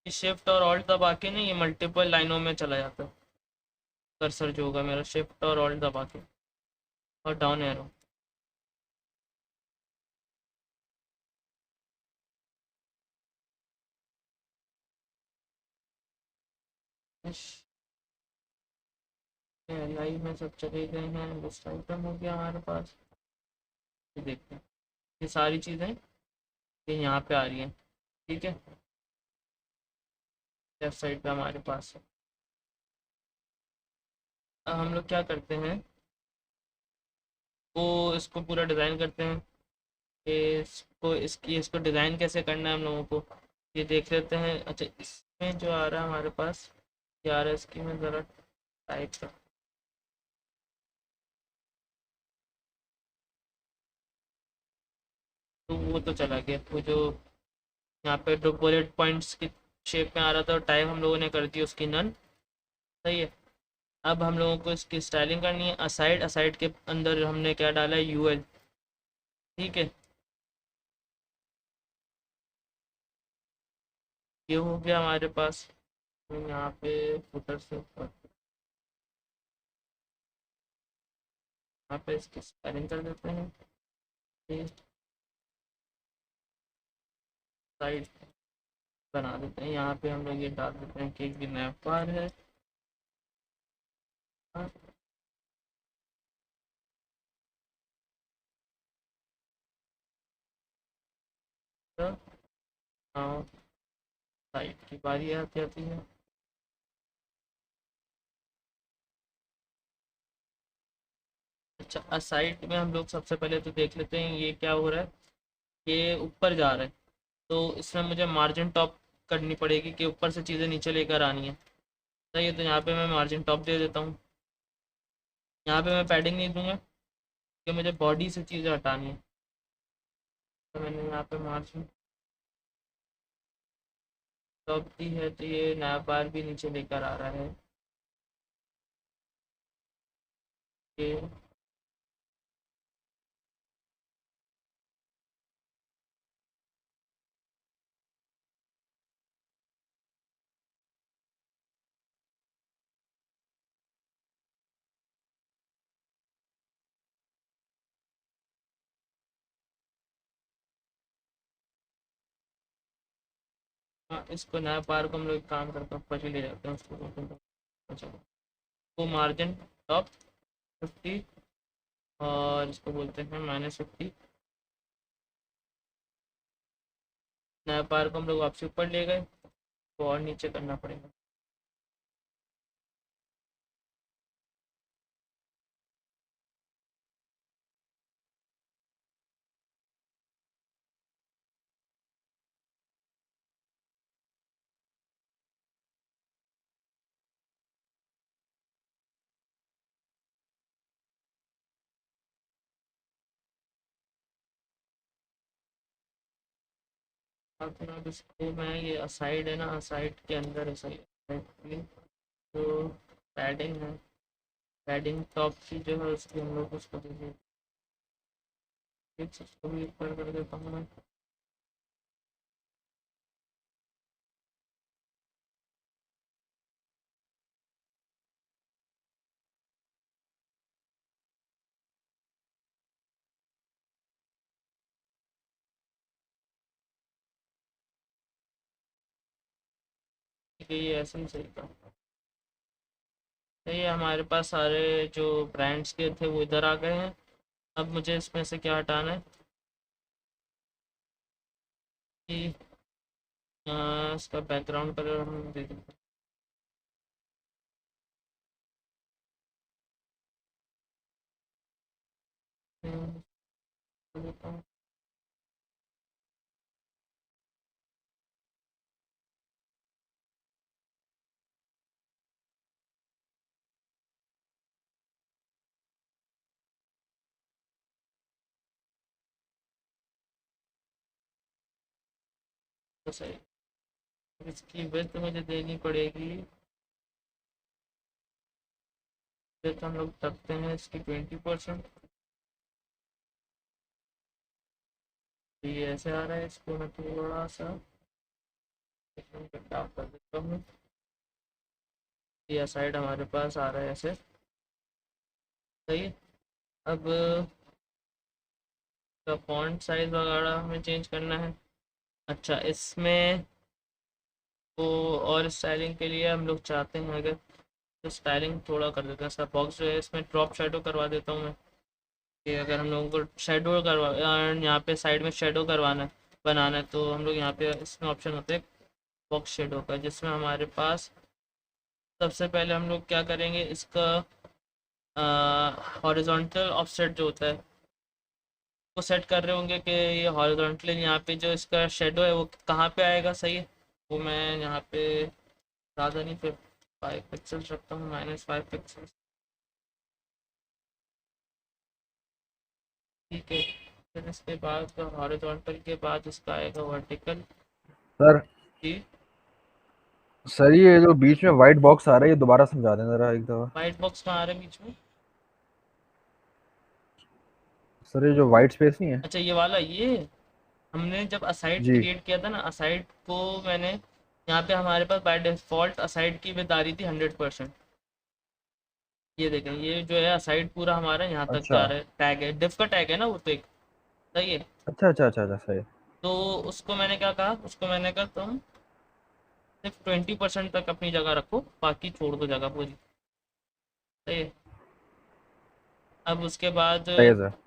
शिफ्ट और ऑल्ट दबा के ना ये मल्टीपल लाइनों में चला जाता है। कर्सर जो होगा मेरा शिफ्ट और ऑल्ट दबा के, और डाउन एरो। लाइव में सब चले गए हैं, लिस्ट आइटम हो गया हमारे पास। ये देखते हैं, ये सारी चीज़ें ये यहाँ पे आ रही हैं। ठीक है, लेफ्ट साइड पे हमारे पास है। अब हम लोग क्या करते हैं, वो इसको पूरा डिज़ाइन करते हैं कि इसको डिज़ाइन कैसे करना है हम लोगों को, ये देख लेते हैं। अच्छा, इसमें जो आ रहा है हमारे पास, ये आ रहा है, इसकी मैं ज़रा टाइप कर। तो वो तो चला गया, वो जो यहाँ पे दो बुलेट पॉइंट्स की शेप में आ रहा था, टाइप हम लोगों ने कर दी उसकी नन। सही है। अब हम लोगों को इसकी स्टाइलिंग करनी है। असाइड, असाइड के अंदर हमने क्या डाला है, यूएल। ठीक है, ये हो गया हमारे पास। तो यहाँ पे फुटर से ऊपर यहाँ पे इसकी स्टाइलिंग कर देते हैं। साइड बना देते हैं, यहाँ पे हम लोग ये डाल देते हैं कि एक नया बार है। हाँ, तो हाँ, साइड की बारी आती आती है। अच्छा, साइड में हम लोग सबसे पहले तो देख लेते हैं ये क्या हो रहा है, ये ऊपर जा रहा है। तो इसमें मुझे मार्जिन टॉप करनी पड़ेगी कि ऊपर से चीज़ें नीचे लेकर आनी है। सही है, तो यहाँ पे मैं मार्जिन टॉप दे देता हूँ। यहाँ पे मैं पैडिंग नहीं दूंगा कि मुझे बॉडी से चीज़ें हटानी है। तो मैंने यहाँ पे मार्जिन टॉप दी है, तो ये नया बार भी नीचे लेकर आ रहा है। ये हाँ, इसको नया बार को हम लोग एक काम करते हैं, ऊपर ही ले जाते हैं उसको। चलो, वो मार्जिन टॉप 50, और इसको बोलते हैं -50। नया बार को हम लोग वापसी ऊपर ले गए, तो और नीचे करना पड़ेगा। अपना इसको मैं ये असाइड है ना, असाइड के अंदर है सही है। जो पैडिंग है, पैडिंग टॉप की जो है उसकी हम लोग उसको दे देंगे। इसको भी ऊपर कर देता हूँ मैं। ठीक है, ये ऐसे ही सही था। ये हमारे पास सारे जो ब्रांड्स के थे वो इधर आ गए हैं। अब मुझे इसमें से क्या हटाना है कि इसका बैकग्राउंड कलर हम दे देंगे। देता हूँ। तो सही, इसकी विड्थ मुझे देनी पड़ेगी। विड्थ हम लोग रखते हैं इसकी 20%। ये ऐसे आ रहा है, इसको मैं थोड़ा सा डाउन कर देता हूँ। ये साइड हमारे पास आ रहा है ऐसे, सही है। अब का फॉन्ट साइज वगैरह हमें चेंज करना है। अच्छा, इसमें तो और स्टाइलिंग के लिए हम लोग चाहते हैं अगर, तो स्टाइलिंग थोड़ा कर देते हैं। इसका बॉक्स जो है इसमें ड्रॉप शेडो करवा देता हूँ मैं, कि अगर हम लोगों को शेडो करवा यहाँ पे साइड में शेडो करवाना है, बनाना है, तो हम लोग यहाँ पे इसमें ऑप्शन होते हैं बॉक्स शेडो का, जिसमें हमारे पास सबसे पहले हम लोग क्या करेंगे, इसका हॉरिजॉन्टल ऑफसेट जो होता है वो सेट कर रहे होंगे कि ये हॉरिजॉन्टली यहाँ पे जो इसका शेडो है वो कहाँ पे आएगा, सही है। वो मैं यहाँ पे ज़्यादा नहीं, फिर 5 पिक्सल्स रखता हूँ, -5 पिक्सल्स। ठीक है, फिर इसके बाद हॉरिजॉन्टल के बाद इसका आएगा वर्टिकल। सर जी। सर ये जो बीच में व्हाइट बॉक्स आ रहा है ये दोबारा समझा दें जरा एक दफा। वाइट बॉक्स कहाँ आ रहा है बीच में? सर ये जो व्हाइट स्पेस नहीं है। अच्छा, ये वाला, ये हमने जब असाइड जी। क्रिएट किया था ना, असाइड को मैंने यहाँ पे हमारे पास बाय डिफ़ॉल्ट असाइड की विड्थ आ रही थी 100%। ये देखें, ये जो है असाइड पूरा हमारा यहाँ तक अच्छा जा रहा है, टैग है, डिफ का टैग है ना वो, तो एक सही है। अच्छा अच्छा अच्छा अच्छा सही। तो उसको मैंने क्या कहा, उसको मैंने कहा तुम सिर्फ 20% तक अपनी जगह रखो, बाकी छोड़ दो जगह पूरी, सही है। अब उसके बाद सही है सर।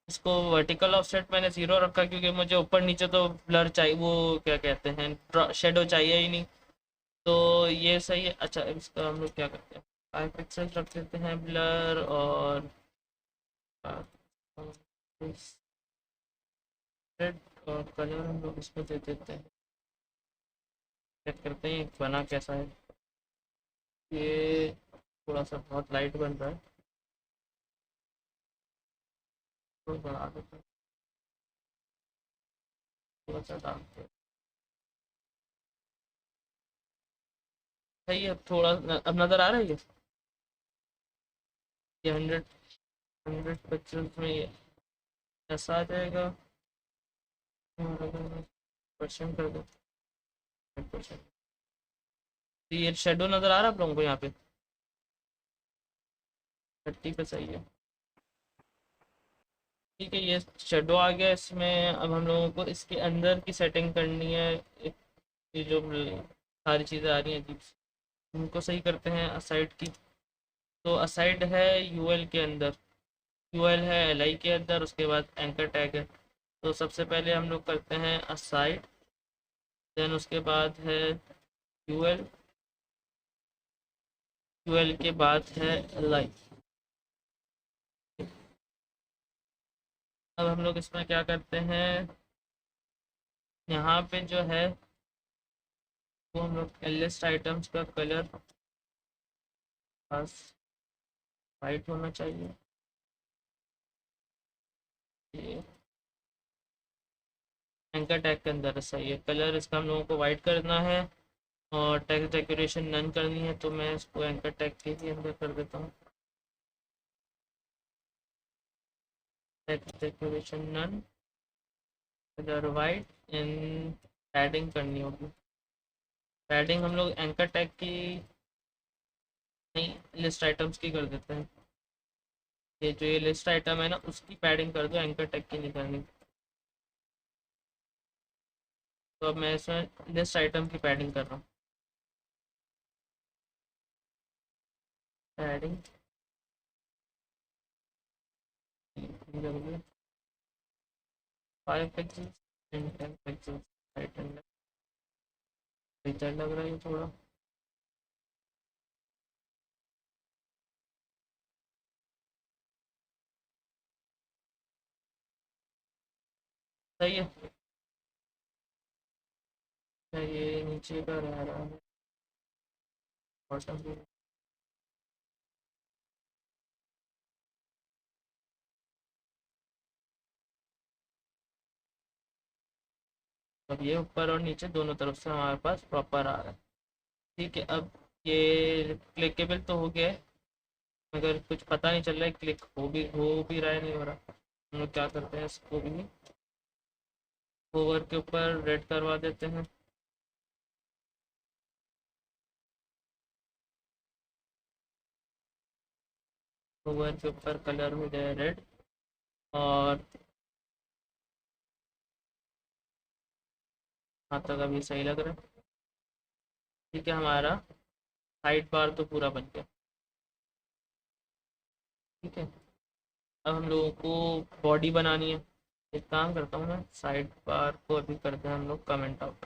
इसको वर्टिकल ऑफसेट मैंने 0 रखा, क्योंकि मुझे ऊपर नीचे तो ब्लर चाहिए, वो क्या कहते हैं, शेडो चाहिए ही नहीं। तो ये सही है। अच्छा, इसका हम लोग क्या करते हैं, 5 पिक्सल रख देते हैं ब्लर, और रेड, और कलर हम लोग इसको दे देते हैं। चेक करते हैं बना कैसा है। ये थोड़ा सा बहुत लाइट बन रहा है, तो बढ़ा देते हैं, थोड़ा सा डालते हैं। सही है, अब थोड़ा अब नज़र आ रहा है ये 100 पिक्सल्स में ये ऐसा आ जाएगा। परसेंट कर दो, 100%। ये शेडो नज़र आ रहा है आप लोगों को यहाँ पे? 30 पे सही है। ठीक है, ये शेडो आ गया इसमें। अब हम लोगों को इसके अंदर की सेटिंग करनी है। ये जो सारी चीज़ें आ रही हैं अजीब सी, उनको सही करते हैं असाइड की। तो असाइड है यूएल के अंदर, यूएल है एलआई के अंदर, उसके बाद एंकर टैग है। तो सबसे पहले हम लोग करते हैं असाइड, देन उसके बाद है यूएल, यूएल के बाद है एलआई। अब हम लोग इसमें क्या करते हैं, यहाँ पे जो है वो हम लोग लिस्ट आइटम्स का कलर बस वाइट होना चाहिए। ये एंकर टैग के अंदर सही है। कलर इसका हम लोगों को वाइट करना है और टेक्स्ट डेकोरेशन नन करनी है, तो मैं इसको एंकर टैग के ही अंदर कर देता हूँ। Text decoration none, colour white and padding करनी होगी। पैडिंग हम लोग एंकर टैग की नहीं, लिस्ट आइटम्स की कर देते हैं। ये जो ये लिस्ट आइटम है ना, उसकी पैडिंग कर दो, एंकर टैग की नहीं करनी। तो अब मैं इसमें लिस्ट आइटम की पैडिंग कर रहा हूँ। Padding 5 pixels and 10 pixels, right and left लग रहा है ये थोड़ा। सही है। अच्छा, ये नीचे का रह रहा है, बॉटम भी। अब ये ऊपर और नीचे दोनों तरफ से हमारे पास प्रॉपर आ रहा है। ठीक है, अब ये क्लिकेबल तो हो गया है, मगर कुछ पता नहीं चल रहा है क्लिक हो भी रहा है नहीं हो रहा। हम लोग क्या करते हैं, इसको भी ओवर के ऊपर रेड करवा देते हैं। ओवर के ऊपर कलर हो जाए रेड, और हाँ तक अभी सही लग रहा है। ठीक है, हमारा साइड बार तो पूरा बन गया। ठीक है, अब हम लोगों को बॉडी बनानी है। एक काम करता हूँ, मैं साइड बार को अभी करते हैं हम लोग कमेंट आउट।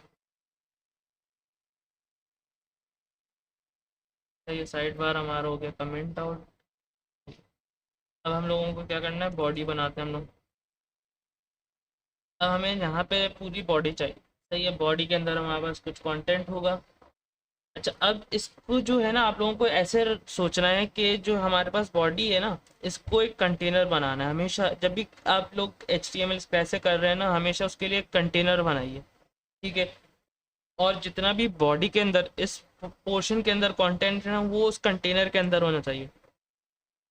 तो ये साइड बार हमारा हो गया कमेंट आउट। अब हम लोगों को क्या करना है, बॉडी बनाते हैं हम लोग। अब हमें यहाँ पे पूरी बॉडी चाहिए। सही है, बॉडी के अंदर हमारे पास कुछ कंटेंट होगा। अच्छा, अब इसको जो है ना, आप लोगों को ऐसे सोचना है कि जो हमारे पास बॉडी है ना, इसको एक कंटेनर बनाना है। हमेशा जब भी आप लोग HTML कैसे कर रहे हैं ना, हमेशा उसके लिए एक कंटेनर बनाइए। ठीक है, और जितना भी बॉडी के अंदर इस पोर्शन के अंदर कंटेंट है ना, वो उस कंटेनर के अंदर होना चाहिए।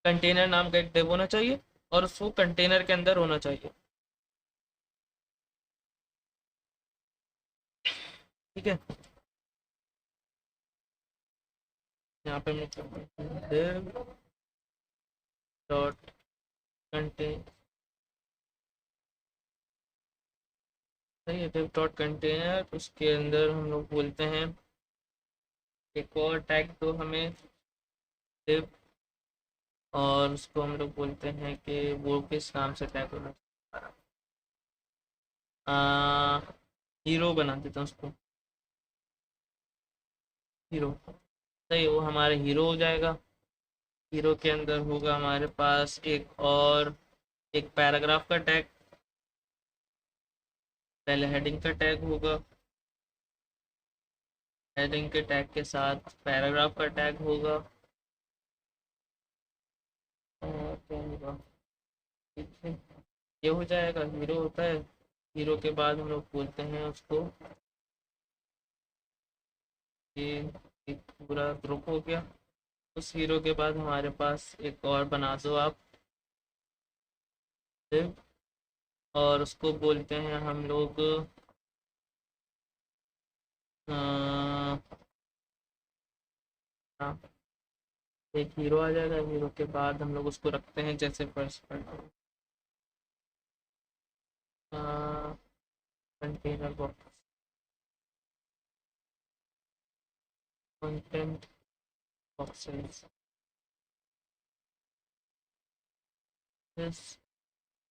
कंटेनर नाम का एक डिव होना चाहिए और उसको कंटेनर के अंदर होना चाहिए। ठीक है, यहाँ पे मैं डिव डॉट कंटेन, सही है, डिव डॉट कंटेनर। उसके अंदर हम लोग बोलते हैं एक और टैग दो हमें, डिव, और उसको हम लोग बोलते हैं कि वो किस नाम से टैग होना चाहिए। हीरो बना देता हूँ उसको, हीरो। सही है, वो हमारे हीरो हो जाएगा। हीरो के अंदर होगा हमारे पास एक और, एक पैराग्राफ का टैग। पहले हेडिंग का टैग होगा, हेडिंग के टैग के साथ पैराग्राफ का टैग होगा, और क्या होगा, ठीक है, ये हो जाएगा। हीरो होता है, हीरो के बाद हम लोग बोलते हैं उसको, ये एक पूरा ग्रुप हो गया। उस हीरो के बाद हमारे पास एक और बना दो आप, div, और उसको बोलते हैं हम लोग हाँ, एक हीरो आ जाएगा। हीरो के बाद हम लोग उसको रखते हैं जैसे फर्स्ट पर कंटेनर बॉक्स, कंटेंट बॉक्सेस,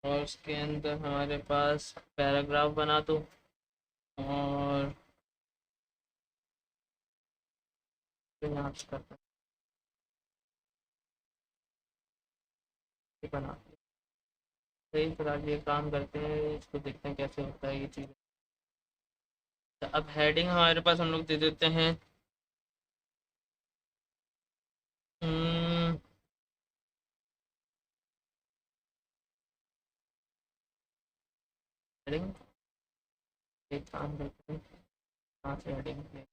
और उसके अंदर हमारे पास पैराग्राफ बना दो, और फिर यहाँ से करते हैं बना। सही, फिलहाल ये काम करते हैं, इसको देखते हैं कैसे होता है ये चीज़। तो अब हेडिंग हमारे पास हम लोग दे देते हैं हेडिंग एक काम करते हैं, यहाँ से हेडिंग पे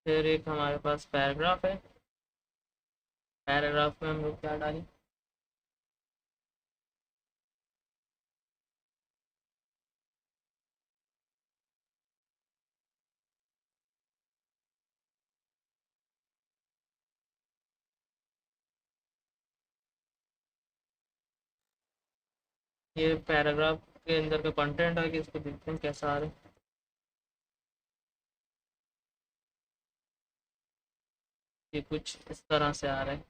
फिर एक हमारे पास पैराग्राफ है। पैराग्राफ में हम लोग क्या डालें? ये पैराग्राफ के अंदर का कंटेंट है कि इसको देखते हैं कैसा आ रहा है। ये कुछ इस तरह से आ रहा है,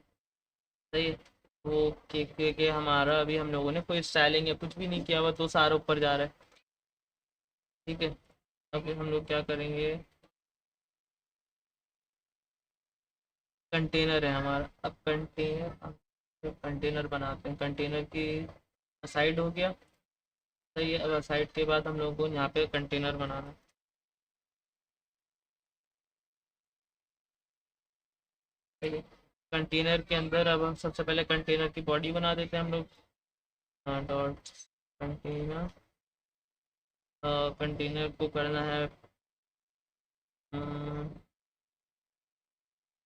सही है। वो के हमारा अभी हम लोगों ने कोई स्टाइलिंग या कुछ भी नहीं किया हुआ तो सारा ऊपर जा रहा है, ठीक है। अब हम लोग क्या करेंगे, कंटेनर है हमारा। अब कंटेनर बनाते हैं। कंटेनर की साइड हो गया, सही है। अब साइड के बाद हम लोगों को यहाँ पे कंटेनर बनाना है, सही है। कंटेनर के अंदर अब हम सबसे पहले कंटेनर की बॉडी बना देते हैं हम लोग। डॉट कंटेनर, कंटेनर को करना है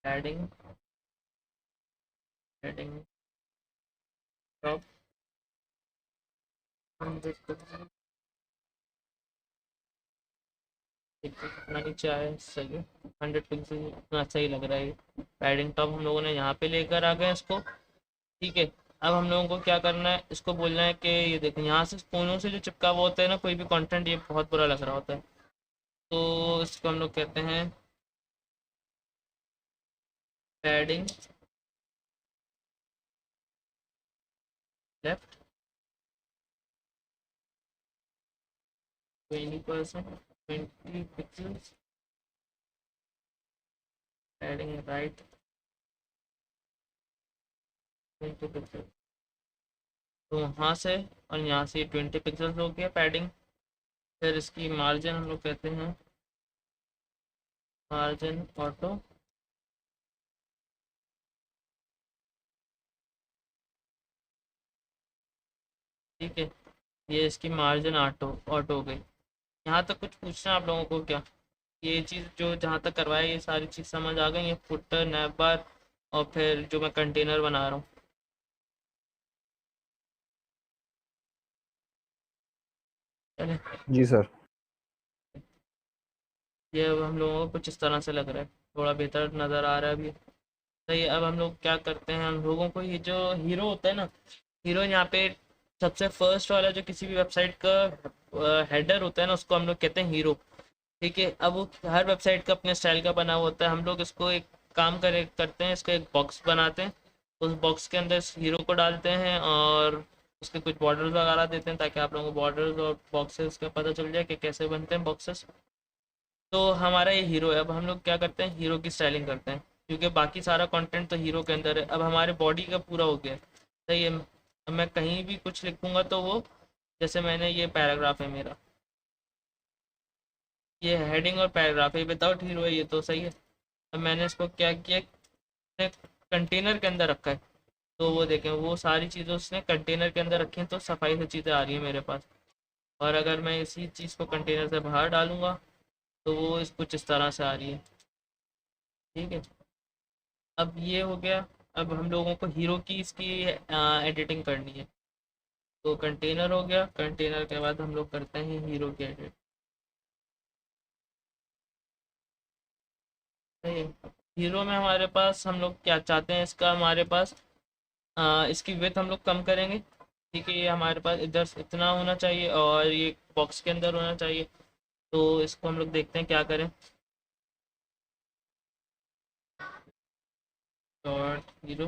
हेडिंग, हेडिंग टॉप 100 कितना नीचे आया, सही है। 100 पिक्सल इतना सही लग रहा है। पैडिंग टॉप हम लोगों ने यहाँ पे लेकर आ गए इसको, ठीक है। अब हम लोगों को क्या करना है, इसको बोलना है कि ये देखें यहाँ से कोनों से जो चिपका हुआ होता है ना कोई भी कंटेंट, ये बहुत बुरा लग रहा होता है। तो इसको हम लोग कहते हैं padding left 20%, 20 pixels. Padding right 20 pixel. तो वहाँ से और यहाँ से 20 पिक्सल्स हो गया पैडिंग। फिर इसकी मार्जिन हम लोग कहते हैं मार्जिन ऑटो, ठीक है। ये इसकी मार्जिन ऑटो ऑटो हो गई। यहाँ तक कुछ पूछना है आप लोगों को क्या? ये चीज़ जो जहाँ तक करवाया ये सारी चीज़ समझ आ गई? ये फुटर नैप बार और फिर जो मैं कंटेनर बना रहा हूँ, चले। जी सर। ये अब हम लोगों को कुछ इस तरह से लग रहा है, थोड़ा बेहतर नज़र आ रहा है अभी, सही है। अब हम लोग क्या करते हैं, हम लोगों को ये जो हीरो होता है ना, हीरो यहाँ पे सबसे फर्स्ट वाला जो किसी भी वेबसाइट का हेडर होता है ना उसको हम लोग कहते हैं हीरो, ठीक है। अब वो हर वेबसाइट का अपने स्टाइल का बना हुआ होता है। हम लोग इसको एक काम करते हैं, इसका एक बॉक्स बनाते हैं। उस बॉक्स के अंदर इस हीरो को डालते हैं और उसके कुछ बॉर्डर्स वगैरह देते हैं ताकि आप लोगों को बॉर्डर्स और बॉक्सेस का पता चल जाए कि कैसे बनते हैं बॉक्सेस। तो हमारा ये हीरो है। अब हम लोग क्या करते हैं, हीरो की स्टाइलिंग करते हैं क्योंकि बाकी सारा कंटेंट तो हीरो के अंदर है। अब हमारे बॉडी का पूरा हो गया है, सही है। अब मैं कहीं भी कुछ लिखूंगा तो वो, जैसे मैंने ये पैराग्राफ है मेरा, ये हेडिंग और पैराग्राफ है, विदाउट हीरो है ये तो, सही है। अब मैंने इसको क्या किया, कंटेनर के अंदर रखा है। तो वो देखें वो सारी चीज़ें उसने कंटेनर के अंदर रखी हैं तो सफाई से चीज़ें आ रही हैं मेरे पास। और अगर मैं इसी चीज़ को कंटेनर से बाहर डालूंगा तो वो कुछ इस तरह से आ रही है, ठीक है। अब ये हो गया। अब हम लोगों को हीरो की इसकी एडिटिंग करनी है। तो कंटेनर हो गया, कंटेनर के बाद हम लोग करते हैं हीरो की एडिट, सही है। हीरो में हमारे पास हम लोग क्या चाहते हैं, इसका हमारे पास इसकी विड्थ हम लोग कम करेंगे, ठीक है। ये हमारे पास इधर इतना होना चाहिए और ये बॉक्स के अंदर होना चाहिए। तो इसको हम लोग देखते हैं क्या करें। डॉट हीरो,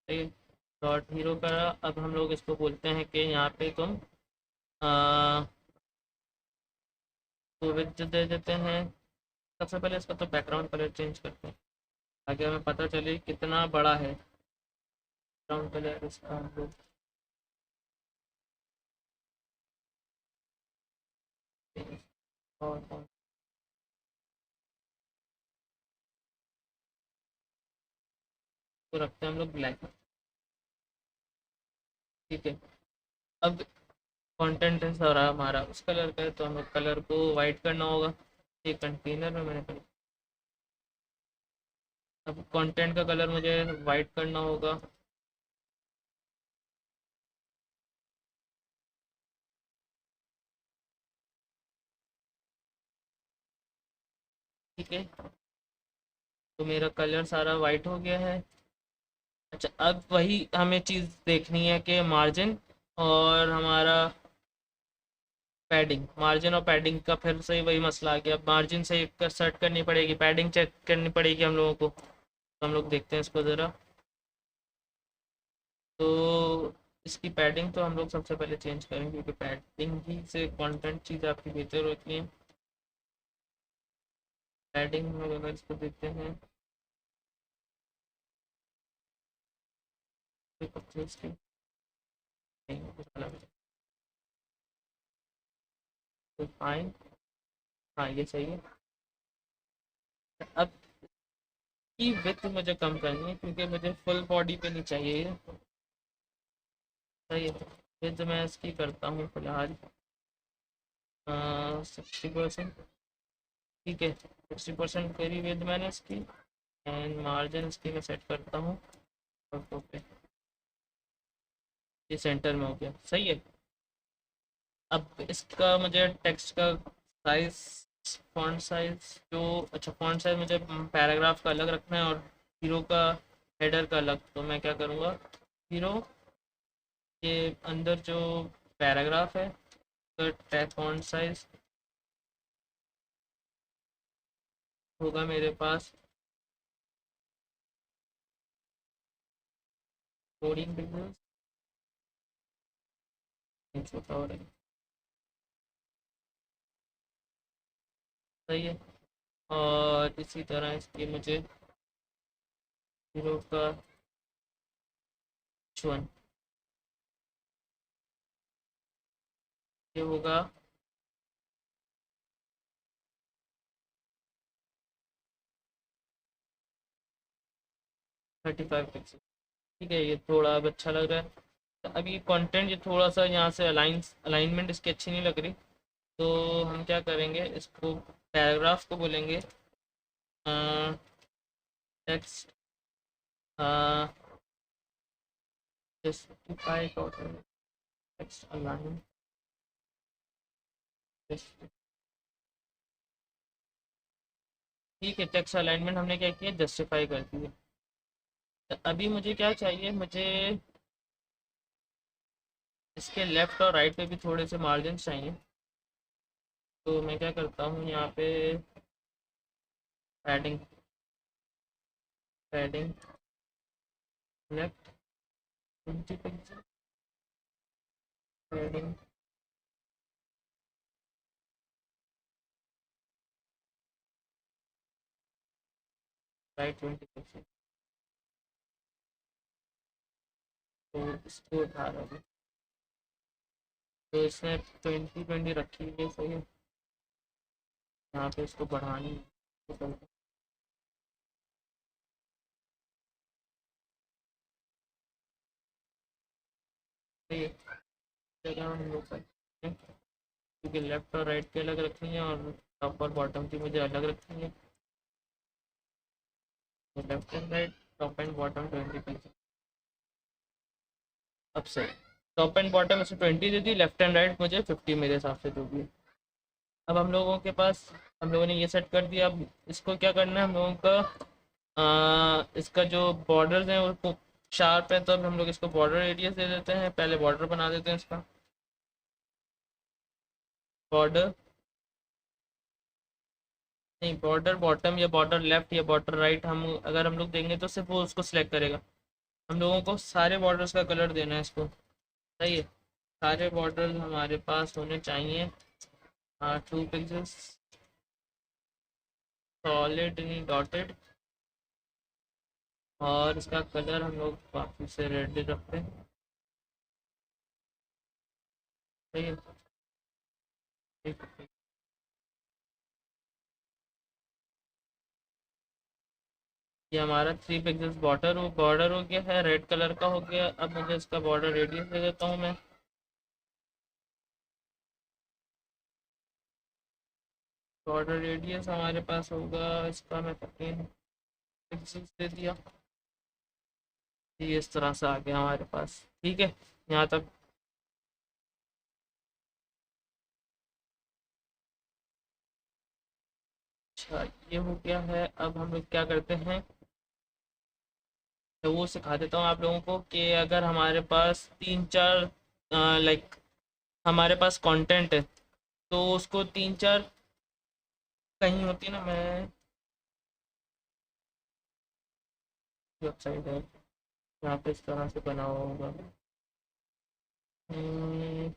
ठीक है। डॉट हीरो का अब हम लोग इसको बोलते हैं कि यहाँ पे तुम तो विड्थ दे देते हैं। सबसे पहले इसका तो बैकग्राउंड कलर चेंज करते हैं ताकि हमें पता चले कितना बड़ा है बैकग्राउंड कलर इसका। हम लोग और तो रखते हैं हम लोग ब्लैक। ठीक है। अब कंटेंट है सारा हमारा उस कलर का है, तो हमें कलर को वाइट करना होगा। ये कंटेनर में मैंने कर, अब कंटेंट का कलर मुझे वाइट करना होगा। ठीक है, तो मेरा कलर सारा वाइट हो गया है। अच्छा, अब वही हमें चीज़ देखनी है कि मार्जिन और हमारा पैडिंग, मार्जिन और पैडिंग का फिर से वही मसला आ गया। मार्जिन सही कर सेट करनी पड़ेगी, पैडिंग चेक करनी पड़ेगी हम लोगों को। तो हम लोग देखते हैं इसको ज़रा। तो इसकी पैडिंग तो हम लोग सबसे पहले चेंज करेंगे, क्योंकि पैडिंग ही से कंटेंट चीज़ आपकी बेहतर होती है। पैडिंग हम लोग अगर इसको देखते हैं तो 25 की नहीं, कुछ अलग है। तो फाइन, हाँ ये सही है। अब की विड्थ मुझे कम करनी है, क्योंकि मुझे फुल बॉडी पे नहीं चाहिए ये। सही है, विड्थ मैं इसकी करता हूँ फिलहाल 60%। ठीक है, 60% करी विड्थ मैंने इसकी। एंड मार्जिन इसकी मैं सेट करता हूँ फोटो पे। ये सेंटर में हो गया, सही है। अब इसका मुझे टेक्स्ट का साइज, फॉन्ट साइज जो, अच्छा फॉन्ट साइज मुझे पैराग्राफ का अलग रखना है और हीरो का हेडर का अलग। तो मैं क्या करूँगा, हीरो के अंदर जो पैराग्राफ है तो टैग फॉन्ट साइज होगा मेरे पास 14 पिक्सल, छोटा हो रहा है। सही है। और इसी तरह इसकी मुझे हीरो का H1 ये होगा 35 पिक्सल। ठीक है, ये थोड़ा अब अच्छा लग रहा है। तो अब ये कंटेंट ये थोड़ा सा यहाँ से अलाइनमेंट इसकी अच्छी नहीं लग रही। तो हम क्या करेंगे, इसको पैराग्राफ को बोलेंगे टेक्स्ट जस्टिफाई टेक्स्ट अलाइन। ठीक है, टेक्स्ट अलाइनमेंट हमने क्या किया, जस्टिफाई कर दिया। तो अभी मुझे क्या चाहिए, मुझे इसके लेफ़्ट और राइट पे भी थोड़े से मार्जिन चाहिए। तो मैं क्या करता हूँ यहाँ पे padding, padding left 20 pixel, padding right 20 pixel. तो इसको उठा रहा हूँ, तो इसने 20 रखी है, सही है। यहाँ पे इसको बढ़ानी है, तो चलते हैं। जगह हम लोग करते हैं, क्योंकि लेफ्ट और राइट के अलग रखनी है और टॉप और बॉटम की मुझे अलग रखनी है। तो left and right, top and bottom 20 pixel. अब सही, टॉप एंड बॉटम इसमें 20 दे दी, लेफ्ट एंड राइट मुझे 50 मेरे हिसाब से जो भी है। अब हम लोगों के पास, हम लोगों ने ये सेट कर दिया। अब इसको क्या करना है हम लोगों का, इसका जो बॉर्डर्स हैं वो शार्प है, तो अब हम लोग इसको बॉर्डर एरियाज दे देते हैं। पहले बॉर्डर बना देते हैं इसका, बॉर्डर नहीं, बॉर्डर बॉटम या बॉर्डर लेफ्ट या बॉर्डर राइट, हम अगर हम लोग देंगे तो सिर्फ वो उसको सिलेक्ट करेगा। हम लोगों को सारे बॉर्डर्स का कलर देना है इसको, सही है। सारे बॉर्डर हमारे पास होने चाहिए 2 पिक्सल्स, सॉलिड नहीं डॉटेड। और इसका कलर हम लोग वापस से रेड रखते हैं, सही है। ठीक है। ये हमारा 3 पिक्सल्स बॉर्डर हो गया है, रेड कलर का हो गया। अब मुझे इसका बॉर्डर रेडियस दे देता हूँ मैं। बॉर्डर रेडियस हमारे पास होगा, इसका मैं 15 पिक्सल्स दे दिया। ये इस तरह से आ गया हमारे पास, ठीक है यहाँ तक। अच्छा ये हो गया है। अब हम लोग क्या करते हैं, तो वो सिखा देता हूँ आप लोगों को कि अगर हमारे पास 3 4 लाइक हमारे पास कंटेंट है, तो उसको 3 4 कहीं होती है ना, मैं वेबसाइट है यहाँ पे इस तरह से बना हुआ होगा। हम्म,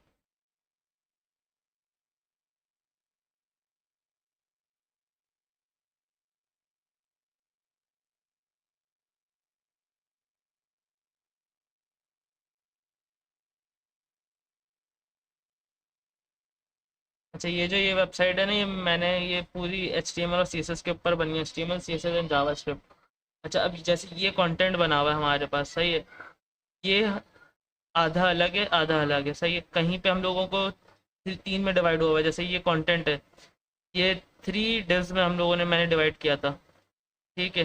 अच्छा ये वेबसाइट है ना, ये मैंने ये पूरी HTML और CSS के ऊपर बनी है, HTML CSS एंड जावास्क्रिप्ट। अच्छा अब जैसे ये कंटेंट बना हुआ है हमारे पास, सही है। ये आधा अलग है आधा अलग है, सही है। कहीं पे हम लोगों को 3 में डिवाइड हुआ है, जैसे ये कंटेंट है, ये 3 डिव्स में हम लोगों ने मैंने डिवाइड किया था, ठीक है।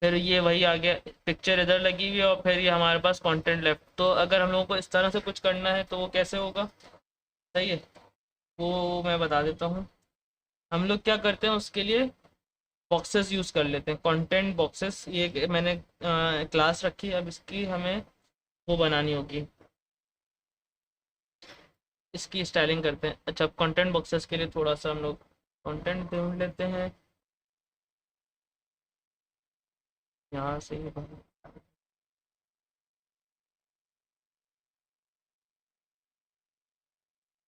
फिर ये वही आ गया, पिक्चर इधर लगी हुई है और फिर ये हमारे पास कंटेंट लेफ्ट। तो अगर हम लोगों को इस तरह से कुछ करना है तो वो कैसे होगा, सही है। वो मैं बता देता हूँ। हम लोग क्या करते हैं उसके लिए, बॉक्सेस यूज़ कर लेते हैं, कंटेंट बॉक्सेस। ये मैंने क्लास रखी है, अब इसकी हमें वो बनानी होगी, इसकी स्टाइलिंग करते हैं। अच्छा कंटेंट बॉक्सेस के लिए थोड़ा सा हम लोग कंटेंट ढूंढ लेते हैं, यहाँ से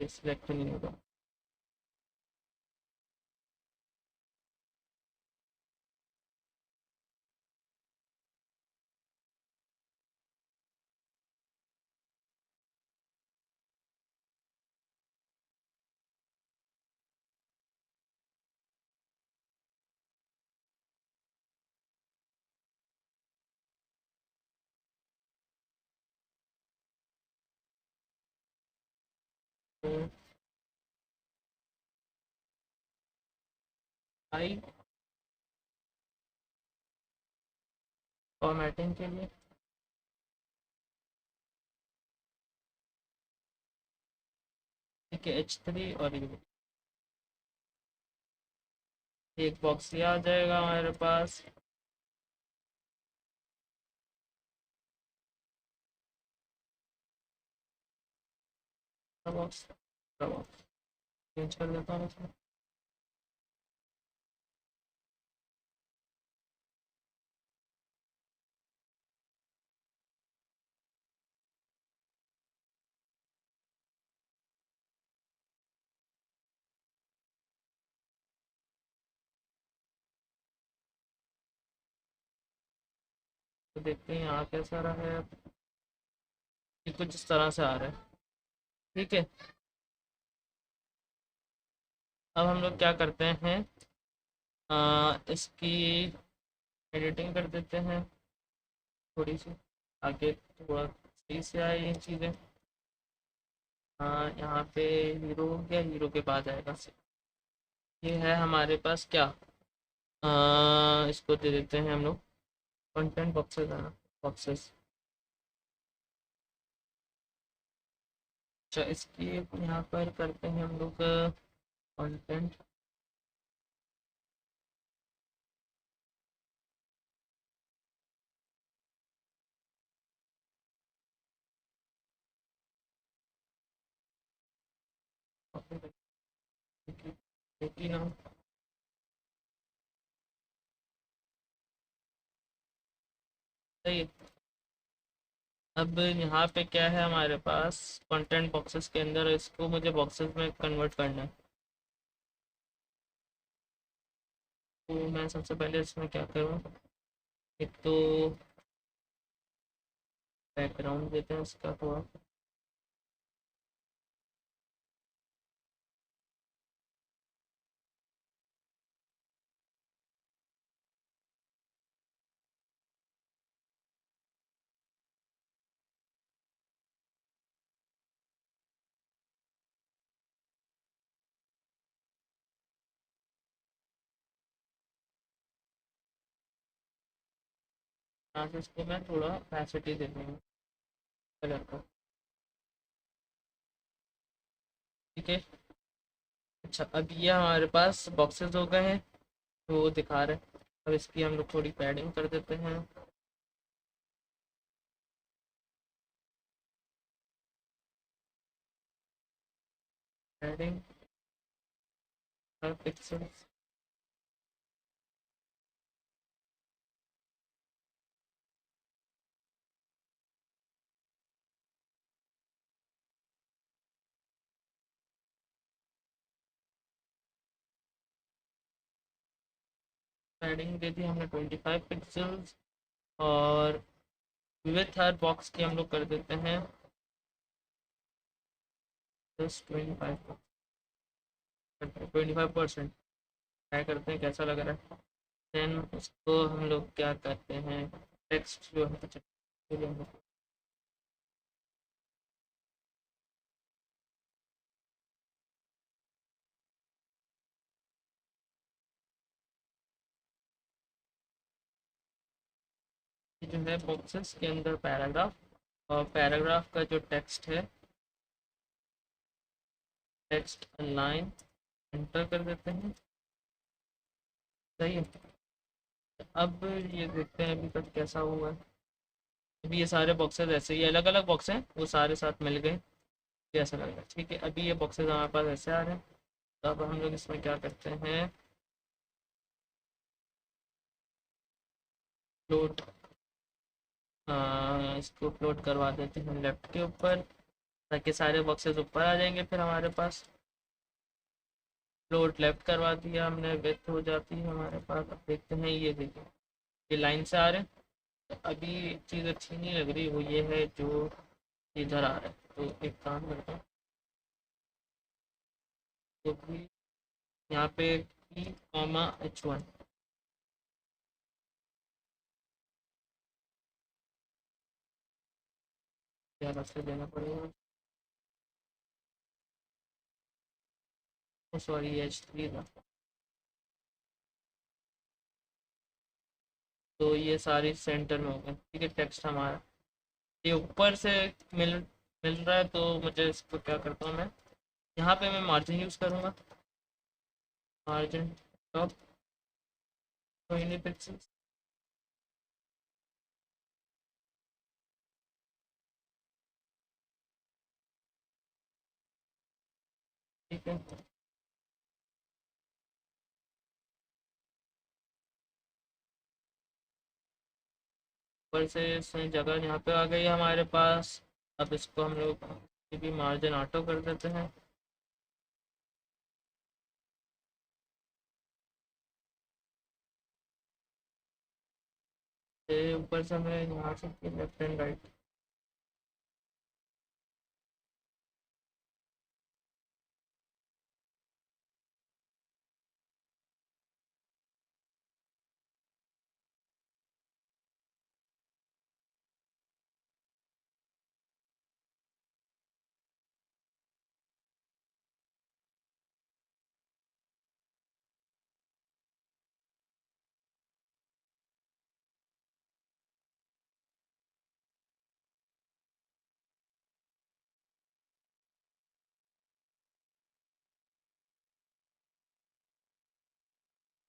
ये सिलेक्ट नहीं होगा। आई फॉर्मेटिंग के लिए, ठीक है, H3 और ये एक बॉक्स ये आ जाएगा हमारे पास। बॉक्स चेंज कर देता हूँ इसमें। तो देखते हैं यहाँ कैसा रहा है, ये कुछ इस तरह से आ रहा है, ठीक है। अब हम लोग क्या करते हैं, इसकी एडिटिंग कर देते हैं थोड़ी सी, आगे थोड़ा सही से आए ये चीज़ें। यहाँ पे हीरो हो गया, हीरो के बाद आएगा ये है हमारे पास क्या, इसको दे देते हैं हम लोग कंटेंट बॉक्सेस है ना, बॉक्सेस। अच्छा इसकी यहाँ पर करते हैं हम लोग कंटेंट, देखिए ना, सही है। अब यहाँ पे क्या है हमारे पास, कंटेंट बॉक्सेस के अंदर इसको मुझे बॉक्सेस में कन्वर्ट करना है। तो मैं सबसे पहले इसमें क्या करूँ, एक तो बैकग्राउंड देते हैं इसका थोड़ा, यहाँ से इसको मैं थोड़ा opacity दे दूँगा कलर को। ठीक है। अच्छा, अब ये हमारे पास बॉक्सेस हो गए हैं, तो वो दिखा रहे हैं। अब इसकी हम लोग थोड़ी पैडिंग कर देते हैं। Padding 5 pixel. पैडिंग दे दी हमने 25 पिक्सल्स। और विथ हर बॉक्स की हम लोग कर देते हैं जस्ट 25%। ट्राई करते हैं कैसा लग रहा है। देन उसको हम लोग क्या करते हैं, टेक्स्ट जो है ये जो है बॉक्सेस के अंदर पैराग्राफ, और पैराग्राफ का जो टेक्स्ट है, टेक्स्ट लाइन एंटर कर देते हैं। सही है। अब ये देखते हैं अभी तक कैसा हुआ है। अभी ये सारे बॉक्सेस ऐसे ही अलग अलग बॉक्स हैं, वो सारे साथ मिल गए, कैसा लग रहा है। ठीक है, अभी ये बॉक्सेस हमारे पास ऐसे आ रहे हैं। तो अब हम लोग इसमें क्या करते हैं, फ्लोट, इसको फ्लोट करवा देते हैं लेफ्ट के ऊपर, ताकि सारे बॉक्सेस ऊपर आ जाएंगे फिर हमारे पास। फ्लोट लेफ्ट करवा दिया हमने, विड्थ हो जाती है हमारे पास। अब देखते हैं, ये देखिए ये लाइन से आ रहे हैं। तो अभी एक चीज़ अच्छी नहीं लग रही, वो ये है जो इधर आ रहा है। तो एक काम करता हूँ, तो भी यहाँ पे P, H1 ज़्यादा से देना पड़ेगा। सॉरी, H3 था। तो ये सारी सेंटर में हो गए। ठीक है, टेक्स्ट हमारा ये ऊपर से मिल मिल रहा है। तो मुझे इसको क्या करता हूँ मैं, यहाँ पे मैं मार्जिन यूज़ करूँगा। Margin top 20 pixel. ठीक है, ऊपर से जगह यहाँ पे आ गई है हमारे पास। अब इसको हम लोग भी मार्जिन ऑटो कर देते हैं। ये ऊपर से हमें यहाँ से लेफ्ट एंड राइट।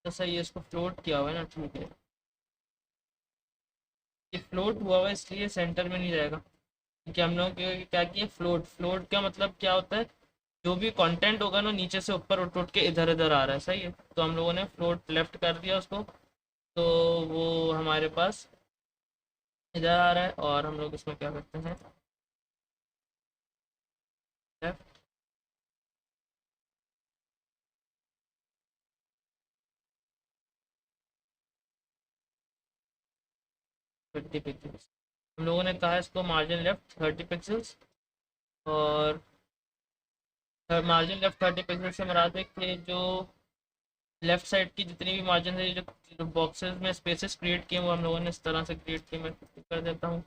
तो सही है, इसको फ्लोट किया हुआ है ना। ठीक है, ये फ्लोट हुआ हुआ है इसलिए सेंटर में नहीं जाएगा, क्योंकि हम लोग क्या किया, फ्लोट। फ्लोट का मतलब क्या होता है, जो भी कंटेंट होगा ना नीचे से ऊपर उठ उठ के इधर इधर आ रहा है। सही है, तो हम लोगों ने फ्लोट लेफ्ट कर दिया उसको। तो वो हमारे पास इधर आ रहा है। और हम लोग इसमें क्या करते हैं, लेफ्ट 30 पिक्सल्स। हम लोगों ने कहा इसको मार्जिन लेफ्ट 30 पिक्सल्स। और मार्जिन लेफ्ट 30 पिक्सल से मुराद है कि जो लेफ्ट साइड की जितनी भी मार्जिन है, जो बॉक्सेस में स्पेसेस क्रिएट किए, वो हम लोगों ने इस तरह से क्रिएट किए। मैं कर देता हूँ,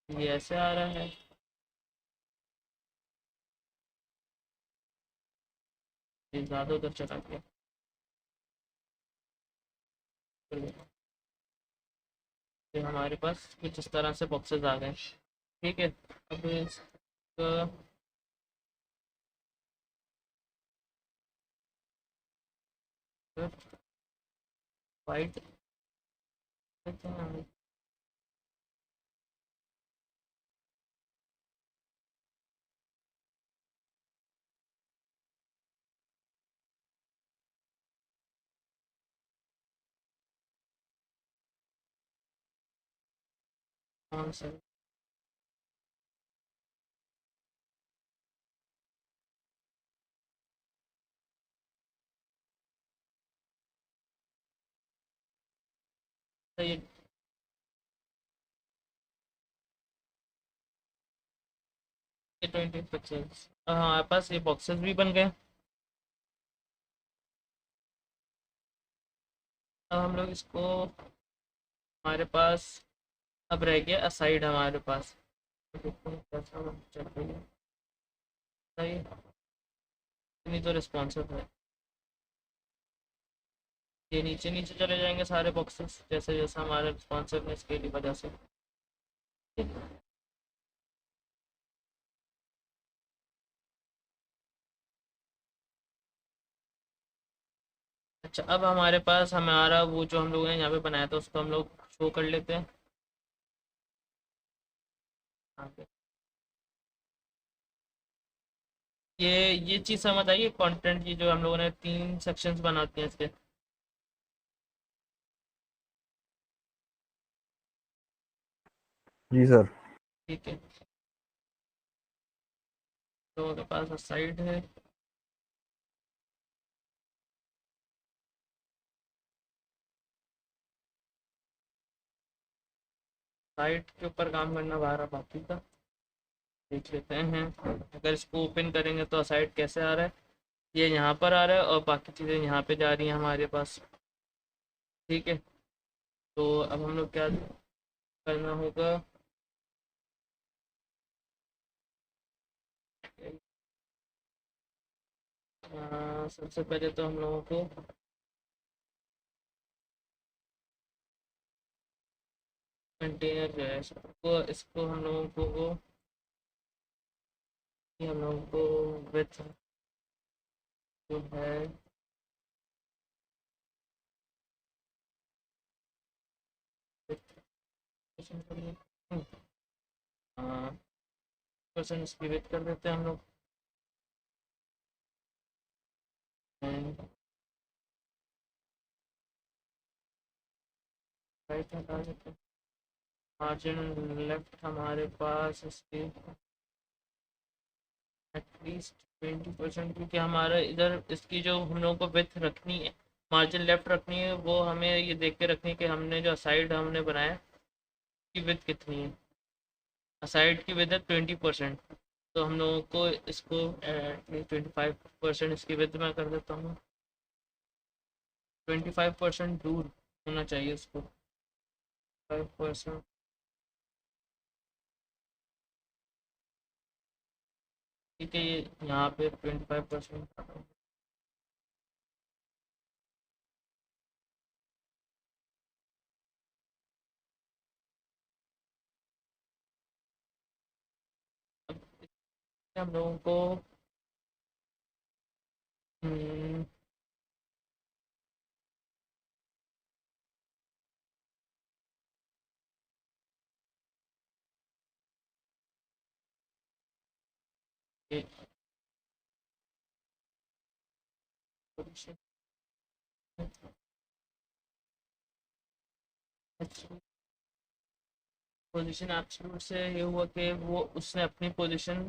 ये ऐसे आ रहा है। ये ज़्यादा उधर चला गया। ये हमारे पास कुछ इस तरह से बॉक्सेस आ गए। ठीक है, अब इसका वाइट कौन सा ये 20 25 हमारे पास ये बॉक्सेस भी बन गए। अब हम लोग इसको, हमारे पास अब रह गया असाइड हमारे पास। तो देखते हैं कैसा चल रही है। सही है, इतनी तो रिस्पॉन्सिव है। ये नीचे नीचे चले जाएंगे सारे बॉक्सेस जैसे जैसे हमारे रिस्पॉन्सिवनेस की वजह से। अच्छा, अब हमारे पास हमारा वो जो हम लोगों ने यहाँ पे बनाया था उसको हम लोग शो कर लेते हैं यहाँ पे। ये चीज़ समझ आई है कंटेंट की, जो हम लोगों ने 3 सेक्शंस बनाते हैं इसके। जी सर। ठीक है, तो लोगों के पास साइड है। साइड के ऊपर काम करना बाहर बाकी का देख लेते हैं। अगर इसको ओपन करेंगे तो साइड कैसे आ रहा है, ये यहाँ पर आ रहा है और बाकी चीज़ें यहाँ पे जा रही हैं हमारे पास। ठीक है, तो अब हम लोग क्या करना होगा, सबसे पहले तो हम लोगों को कंटेनर जो है इसको हम लोगों को वो, ये हम लोगों को विथ जो है परसेंट इसकी विथ कर देते हैं हम लोग। राइट हटा देते हैं। मार्जिन लेफ्ट हमारे पास इसकी एटलीस्ट 20%, क्योंकि हमारा इधर इसकी जो हम लोगों को विथ रखनी है, मार्जिन लेफ्ट रखनी है, वो हमें ये देख के रखनी है कि हमने जो साइड हमने बनाया की विथ कितनी है। साइड की विथ है 20%, तो हम लोगों को इसको एटलीस्ट 25% इसकी विथ में कर देता हूँ। 25% दूर होना चाहिए इसको, 5%। ठीक है, ये यहाँ पे 25%। हम लोगों को हम्म, ये पोजीशन एब्सोल्यूट से ये हुआ कि वो उसने अपनी पोजीशन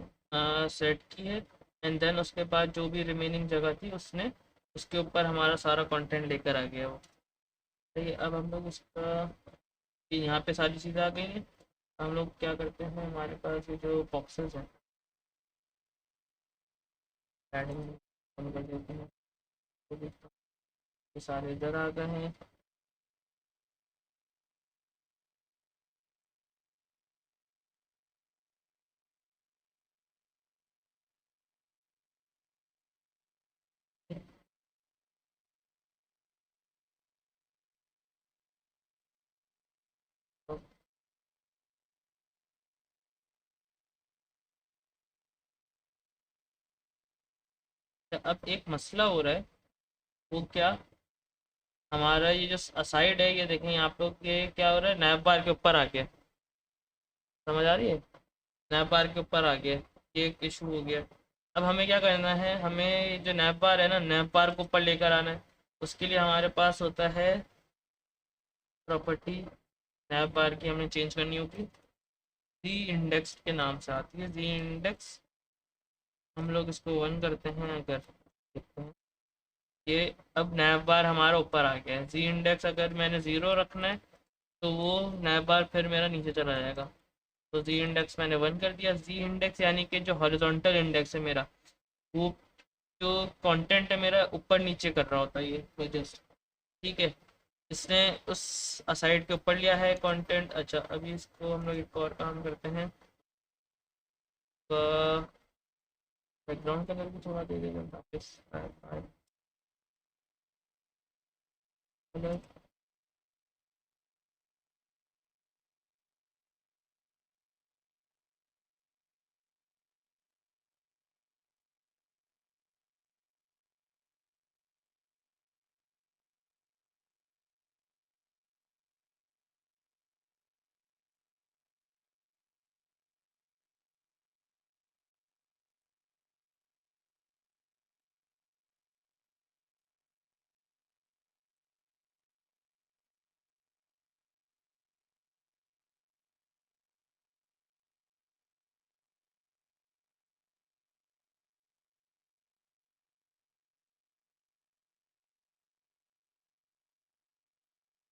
सेट की है, एंड देन उसके बाद जो भी रिमेनिंग जगह थी उसने उसके ऊपर हमारा सारा कंटेंट लेकर आ गया वो। तो ये अब हम लोग उसका, ये यहाँ पे सारी चीज़ें आ गई हैं। हम लोग क्या करते हैं, हमारे पास ये जो बॉक्सेस हैं पैडिंग कम कर देते हैं। तो देखते हैं, ये सारे इधर आ गए हैं। अब एक मसला हो रहा है, वो क्या, हमारा ये जो साइड है, ये देखें यहाँ पे, ये क्या हो रहा है, नैप बार के ऊपर आ गया। समझ आ रही है? नैप बार के ऊपर आ गया, ये एक इशू हो गया। अब हमें क्या करना है, हमें जो नैप बार है ना, नैप बार को ऊपर लेकर आना है। उसके लिए हमारे पास होता है प्रॉपर्टी, नैप बार की हमें चेंज करनी होगी। जी इंडेक्स के नाम से आती है, जी इंडेक्स। हम लोग इसको 1 करते हैं, अगर देखते हैं ये, अब नैप बार हमारा ऊपर आ गया है। जी इंडेक्स अगर मैंने 0 रखना है, तो वो नैप बार फिर मेरा नीचे चला जाएगा। तो जी इंडेक्स मैंने 1 कर दिया। जी इंडेक्स यानी कि जो हॉरिजॉन्टल इंडेक्स है मेरा, वो जो कंटेंट है मेरा ऊपर नीचे कर रहा होता है ये वजह से। ठीक है, इसने उस साइड के ऊपर लिया है कंटेंट। अच्छा, अभी इसको हम लोग एक और काम करते हैं, बैकग्राउंड कलर भी थोड़ा दे देगा वापस।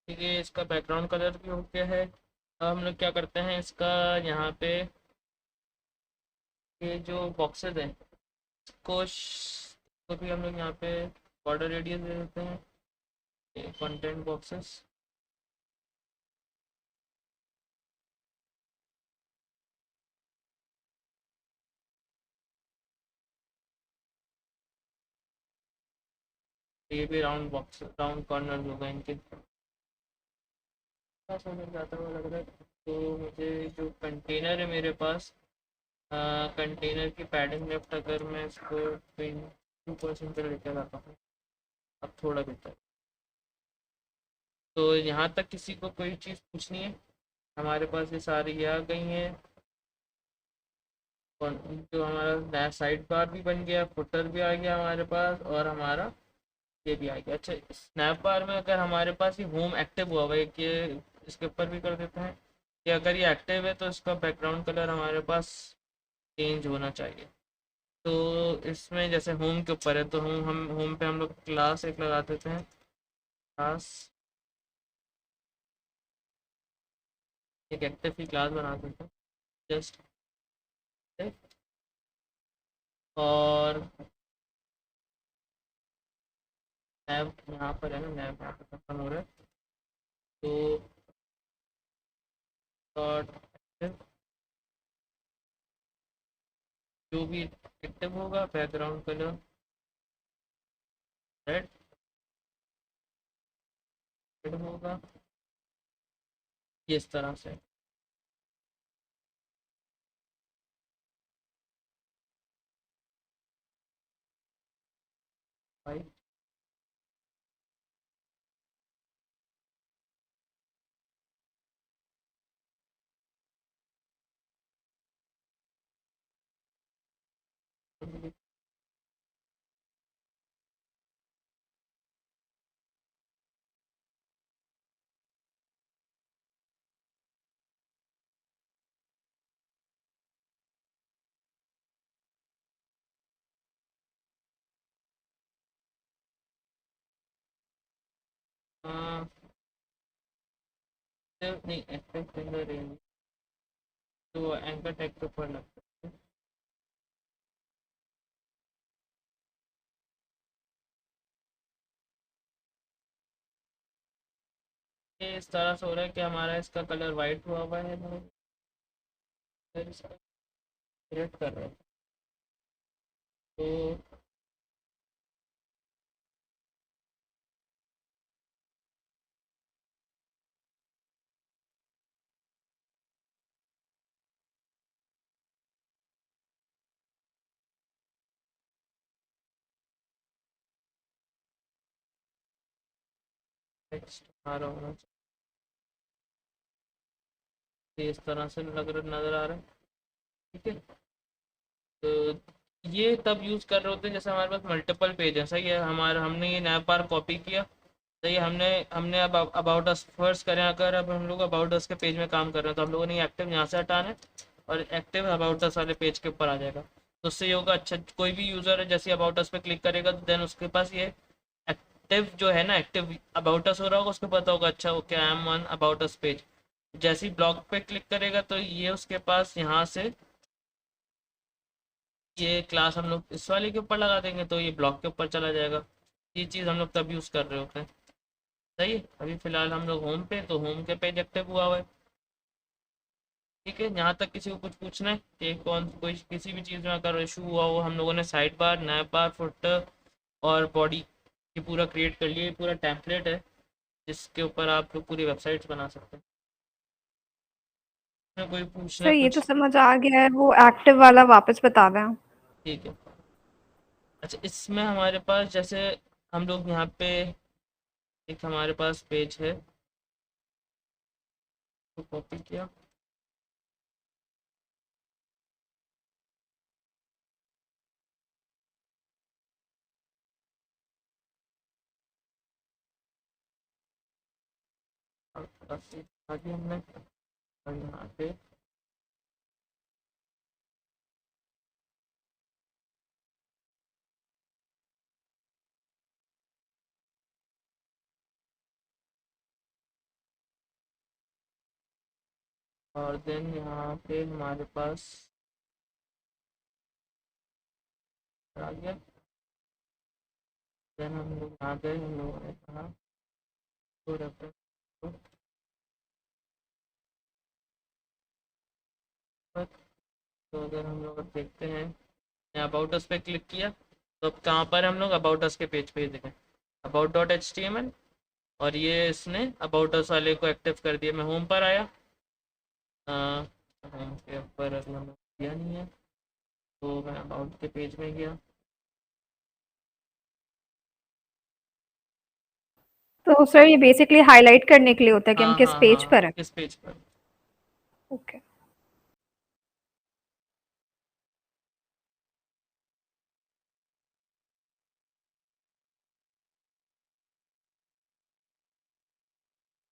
ठीक है, इसका बैकग्राउंड कलर भी हो गया है। अब हम लोग क्या करते हैं, इसका यहाँ पे ये जो बॉक्सेस हैं, इसको तो भी हम लोग यहाँ पे बॉर्डर रेडियस दे देते हैं, ये कंटेंट बॉक्सेस। ये भी राउंड बॉक्स, राउंड कॉर्नर होगा इनके। क्या समझ आता हुआ लग रहा है। तो मुझे जो कंटेनर है मेरे पास, कंटेनर की पैडिंग लेफ्ट अगर मैं इसको 2% पर लेकर आता हूँ, अब थोड़ा बेहतर। तो यहाँ तक किसी को कोई चीज़ पूछनी है? हमारे पास ये सारी आ गई हैं। और जो हमारा नया साइड बार भी बन गया, फुटर भी आ गया हमारे पास, और हमारा ये भी आ गया। अच्छा, स्नैप बार में अगर हमारे पास ये होम एक्टिव हुआ हुआ है कि, इसके ऊपर भी कर देते हैं कि अगर ये एक्टिव है तो इसका बैकग्राउंड कलर हमारे पास चेंज होना चाहिए। तो इसमें जैसे होम के ऊपर है, तो हम होम पे हम लोग क्लास एक लगा देते हैं, क्लास, एक एक्टिव की क्लास बना देते हैं, जस्ट। और नैब यहाँ पर है ना, नैब यहाँ पर खत्म हो रहा है, तो डॉट एक्टिव, जो भी एक्टिव होगा बैकग्राउंड कलर रेड रेड होगा, ये इस तरह से। भाई नहीं, एक्टिव फिंगर रेंज तो एंकर टैग के ऊपर लगता है। ये इस तरह से हो रहा है कि हमारा इसका कलर वाइट हुआ हुआ है, फिर इसका रेड कर रहे हैं, तो टेक्स्ट हमारा होना चाहिए, इस तरह से नज़र आ रहा है। ठीक है, तो ये तब यूज़ कर रहे होते हैं जैसे हमारे पास मल्टीपल पेज है। सही है, हमारा हमने ये नैप बार कॉपी किया। सही है, हमने हमने अब अबाउट अस फर्स्ट करें। अगर अब हम लोग अबाउट अस के पेज में काम कर रहे हैं तो हम लोगों ने एक्टिव यहाँ से हटाना है और एक्टिव अबाउट अस वाले पेज के ऊपर आ जाएगा। तो उससे ये होगा, अच्छा कोई भी यूज़र है जैसे अबाउट अस पे क्लिक करेगा तो देन उसके पास ये एक्टिव जो है ना, एक्टिव अबाउट अस हो रहा होगा, उसको पता होगा अच्छा okay I am on about us page. जैसे ही ब्लॉग पे क्लिक करेगा तो ये उसके पास यहाँ से ये क्लास हम लोग इस वाले के ऊपर लगा देंगे तो ये ब्लॉग के ऊपर चला जाएगा। ये चीज़ हम लोग तब यूज़ कर रहे होते हैं। सही है, अभी फ़िलहाल हम लोग होम पे, तो होम के पेज एक्टिव हुआ हुआ है। ठीक है, यहाँ तक किसी को कुछ पूछना है कि कौन कोई किसी भी चीज़ में अगर इशू हुआ हो। हम लोगों ने साइड बार, नैप बार, फुटर और बॉडी ये पूरा क्रिएट कर लिया। ये पूरा टेम्पलेट है जिसके ऊपर आप लोग पूरी वेबसाइट्स बना सकते हैं। इसमें कोई पूछना सर है ये तो कुछ? समझ आ गया है, वो एक्टिव वाला वापस बता दें। ठीक है, अच्छा इसमें हमारे पास जैसे हम लोग यहाँ पे एक हमारे पास पेज है तो कॉपी किया और आगे हमने और यहाँ पे और देन यहाँ पे हमारे पास आ गया। देन हम लोग आ गए, हम लोगों ने कहा तो रेफरेंस पर। तो अगर हम लोग अब देखते हैं अबाउट अस पे क्लिक किया तो अब कहाँ पर हम लोग अबाउट अस के पेज पे ही देखें about dot H T M L, और ये इसने अबाउट अस वाले को एक्टिव कर दिया। मैं होम पर आया, होम के ऊपर अभी हमने किया नहीं है तो मैं अबाउट के पेज में गया। तो सर ये बेसिकली हाईलाइट करने के लिए होता है कि हम हाँ किस हाँ पेज हाँ, पर हैं। किस पेज पर। ओके।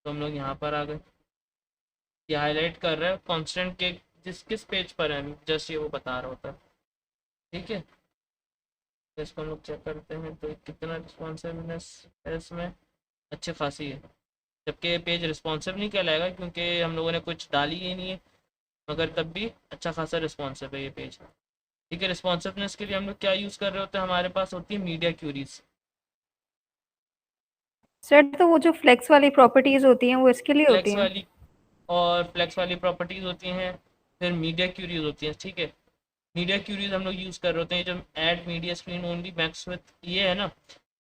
तो हम लोग यहाँ पर आ गए, ये हाईलाइट कर रहा है कांस्टेंट के जिस किस पेज पर है, जस्ट ये वो बता रहा होता है। ठीक है, तो इसको हम लोग चेक करते हैं तो कितना रिस्पॉन्सिवनेस है इसमें, अच्छी खासी है। जबकि ये पेज रिस्पॉन्सिव नहीं कहलाएगा क्योंकि हम लोगों ने कुछ डाली ही नहीं है, मगर तब भी अच्छा खासा रिस्पॉन्सिव है ये पेज। ठीक है, रिस्पॉन्सिवनेस के लिए हम लोग क्या यूज़ कर रहे होते हैं, हमारे पास होती है मीडिया क्यूरीज। सर तो वो जो फ्लेक्स वाली प्रॉपर्टीज होती हैं वो इसके लिए होती फ्लेक्स हैं। वाली और फ्लेक्स वाली प्रॉपर्टीज़ होती हैं, फिर मीडिया क्यूरीज होती हैं। ठीक है, मीडिया क्यूरीज हम लोग यूज़ कर रहे होते हैं जो add media screen only max with ये है ना,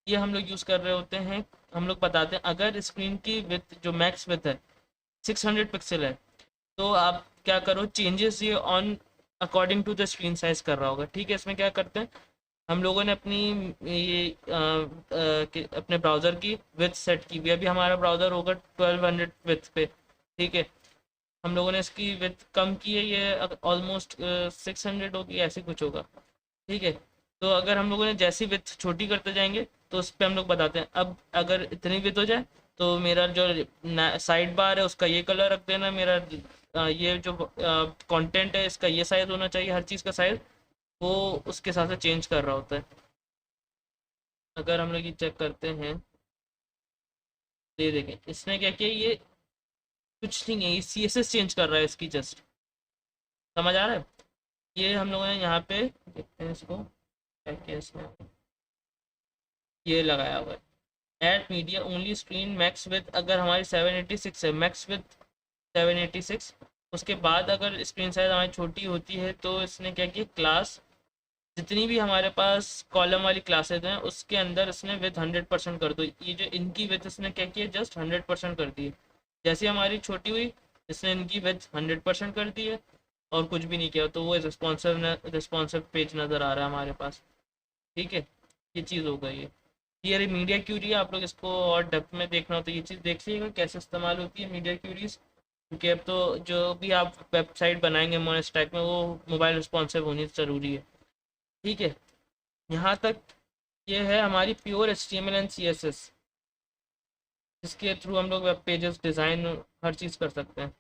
ये हम लोग यूज़ कर रहे होते हैं। हम लोग बताते हैं अगर स्क्रीन की विथ जो मैक्स विथ है 600 पिक्सल है तो आप क्या करो, चेंजेस ये on according to the screen size कर रहा होगा। ठीक है, इसमें क्या करते हैं हम लोगों ने अपनी ये अपने ब्राउज़र की विथ सेट की हुई। अभी हमारा ब्राउज़र होगा 1200 विथ पे। ठीक है, हम लोगों ने इसकी विथ कम की है, ये ऑलमोस्ट 600 होगी, ऐसे कुछ होगा। ठीक है, तो अगर हम लोगों ने जैसी विथ छोटी करते जाएंगे तो उस पर हम लोग बताते हैं अब अगर इतनी विथ हो जाए तो मेरा जो साइड बार है उसका ये कलर रख देना, मेरा ये जो कंटेंट है इसका ये साइज़ होना चाहिए, हर चीज़ का साइज़ वो उसके हिसाब से चेंज कर रहा होता है। अगर हम लोग ये चेक करते हैं ये देखें इसने क्या किया, ये कुछ नहीं है, ये सी एस एस चेंज कर रहा है इसकी, जस्ट समझ आ रहा है। ये हम लोगों ने यहाँ पे देखते हैं इसको क्या किया इसने, ये लगाया हुआ है at media only screen max width. अगर हमारी 786 है मैक्स विथ 786, उसके बाद अगर स्क्रीन साइज हमारी छोटी होती है तो इसने क्या किया, क्लास जितनी भी हमारे पास कॉलम वाली क्लासेज हैं उसके अंदर इसने विथ 100% कर दो। ये जो इनकी विथ इसने क्या किया, जस्ट 100% कर दी है। जैसे हमारी छोटी हुई इसने इनकी विथ 100% कर दी है और कुछ भी नहीं किया, तो वो रिस्पॉन्सिव पेज नज़र आ रहा है हमारे पास। ठीक है, ये चीज़ हो गई है। ये मीडिया क्यूरी है, आप लोग इसको और डेप्थ में देखना हो तो ये चीज़ देख लीजिएगा कैसे इस्तेमाल होती है मीडिया क्यूरीज, क्योंकि अब तो जो भी आप वेबसाइट बनाएंगे मोनस्टैक में वो मोबाइल रिस्पॉन्सिव होनी ज़रूरी है। ठीक है, यहाँ तक ये है हमारी प्योर HTML एंड CSS, जिसके थ्रू हम लोग वेब पेजेस डिज़ाइन हर चीज़ कर सकते हैं।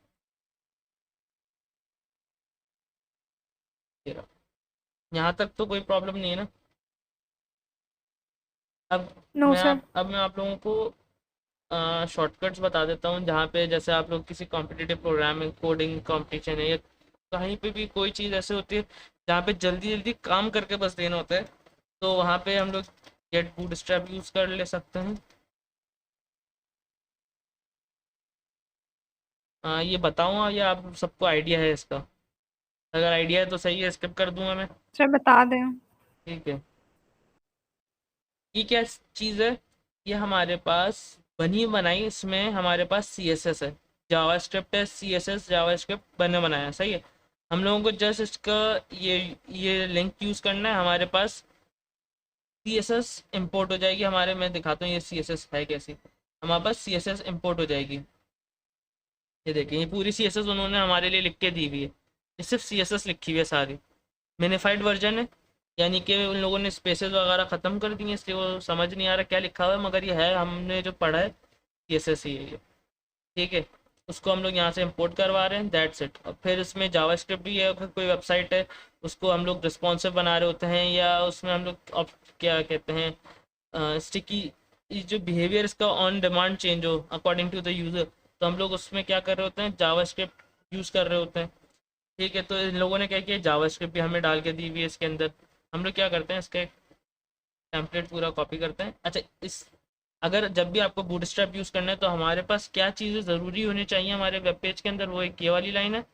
ये रहा। यहाँ तक तो कोई प्रॉब्लम नहीं है ना। अब नो सर। अब मैं आप लोगों को शॉर्टकट्स बता देता हूँ, जहाँ पे जैसे आप लोग किसी कॉम्पिटिटिव प्रोग्रामिंग कोडिंग कंपटीशन है या कहीं पे भी कोई चीज़ ऐसे होती है जहाँ पे जल्दी जल्दी काम करके बस देना होता है, तो वहाँ पे हम लोग गेट बूटस्ट्रैप यूज़ कर ले सकते हैं। ये बताऊँ या आप सबको आइडिया है इसका? अगर आइडिया है तो सही है, स्किप कर दूंगा मैं। सर बता दें। ठीक है, ये क्या चीज़ है? ये हमारे पास बनी बनाई, इसमें हमारे पास CSS है, जावास्क्रिप्ट है, CSS जावास्क्रिप्ट बने बनाया, सही है। हम लोगों को जस्ट इसका ये लिंक यूज़ करना है, हमारे पास CSS इंपोर्ट हो जाएगी हमारे। मैं दिखाता हूँ ये CSS है कैसी। हमारे पास CSS इंपोर्ट हो जाएगी। ये देखिए, ये पूरी CSS उन्होंने हमारे लिए लिख के दी हुई है। ये सिर्फ CSS लिखी हुई है सारी, मिनिफाइड वर्जन है, यानी कि उन लोगों ने स्पेसेस वगैरह ख़त्म कर दिए, इसलिए वो समझ नहीं आ रहा क्या लिखा हुआ है, मगर ये है, हमने जो पढ़ा है CSS ही है ये। ठीक है, उसको हम लोग यहाँ से इंपोर्ट करवा रहे हैं, दैट्स इट। और फिर इसमें जावास्क्रिप्ट भी है, अगर कोई वेबसाइट है उसको हम लोग रिस्पॉन्सिव बना रहे होते हैं, या उसमें हम लोग अब क्या कहते हैं स्टिकी, जो बिहेवियर इसका ऑन डिमांड चेंज हो अकॉर्डिंग टू द यूज़र, तो हम लोग उसमें क्या कर रहे होते हैं, जावास्क्रिप्ट यूज़ कर रहे होते हैं। ठीक है, तो इन लोगों ने क्या किया, जावास्क्रिप्ट भी हमें डाल के दी हुई है इसके अंदर। हम लोग क्या करते हैं, इसका एक टेम्पलेट पूरा कॉपी करते हैं। अच्छा, इस अगर जब भी आपको बूटस्ट्रैप यूज़ करना है तो हमारे पास क्या चीज़ें ज़रूरी होनी चाहिए हमारे वेब पेज के अंदर, वो एक ये वाली लाइन है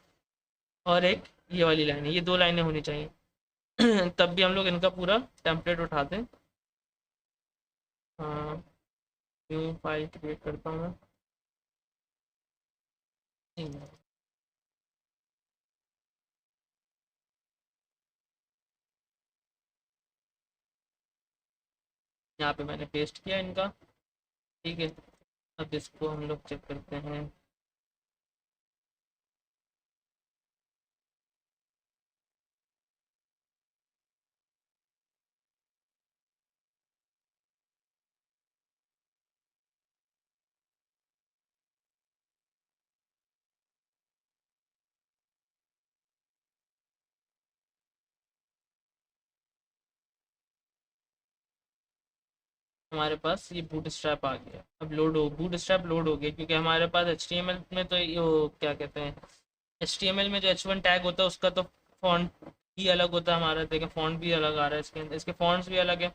और एक ये वाली लाइन है, ये दो लाइनें होनी चाहिए। तब भी हम लोग इनका पूरा टेम्पलेट उठाते हैं। हाँ, न्यू फाइल क्रिएट करता हूँ मैं। यहाँ पे मैंने पेस्ट किया इनका। ठीक है, अब इसको हम लोग चेक करते हैं। हमारे पास ये बूटस्ट्रैप आ गया, अब बूटस्ट्रैप लोड हो गया, क्योंकि हमारे पास HTML में तो ये वो क्या कहते हैं, HTML में जो H1 टैग होता है उसका तो फॉन्ट ही अलग होता है हमारा। देखें, फॉन्ट भी अलग आ रहा है इसके अंदर, इसके फॉन्ट्स भी अलग है,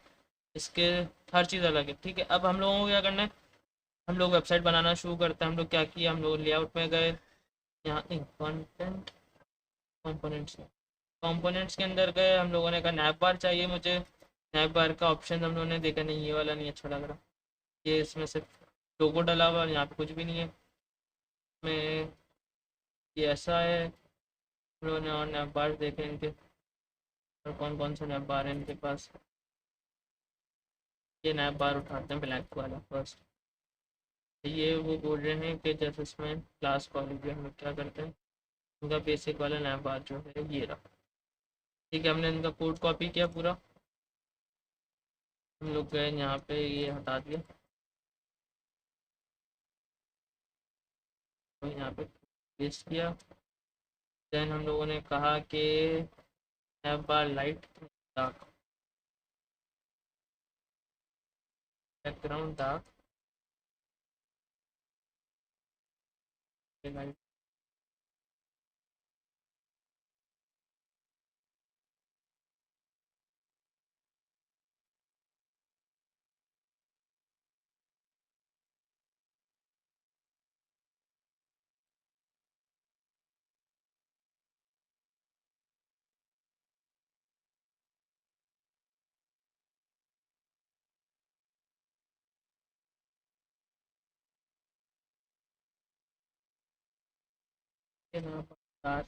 इसके हर चीज़ अलग है। ठीक है, अब हम लोगों को क्या करना है, हम लोग वेबसाइट बनाना शुरू करते हैं। हम लोग क्या किया, हम लोग लेआउट में गए, यहाँ कंटेंट कंपोनेंट्स में, कंपोनेंट्स के अंदर गए, हम लोगों ने कहा नैप बार चाहिए मुझे। नैप बार का ऑप्शन हम लोगों ने देखा, नहीं ये वाला नहीं अच्छा लग रहा, ये इसमें सिर्फ लोगो डला हुआ, यहाँ पे कुछ भी नहीं है। मैं ये ऐसा है, हम लोगों ने और नैप बार देखे इनके, और कौन कौन से नैप बार हैं इनके पास। ये नैप बार उठाते हैं ब्लैक वाला फर्स्ट। ये वो बोल रहे हैं कि जैसे इसमें क्लास कॉलेज में हम लोग क्या करते हैं, उनका बेसिक वाला नैप बार जो है ये रहा। ठीक है, हमने इनका कोड कॉपी किया पूरा, हम लोग गए यहाँ पे, ये हटा दिया, तो यहाँ पे पेस्ट किया। देन हम लोगों ने कहा कि नैप बार light dark, background dark, light. Dark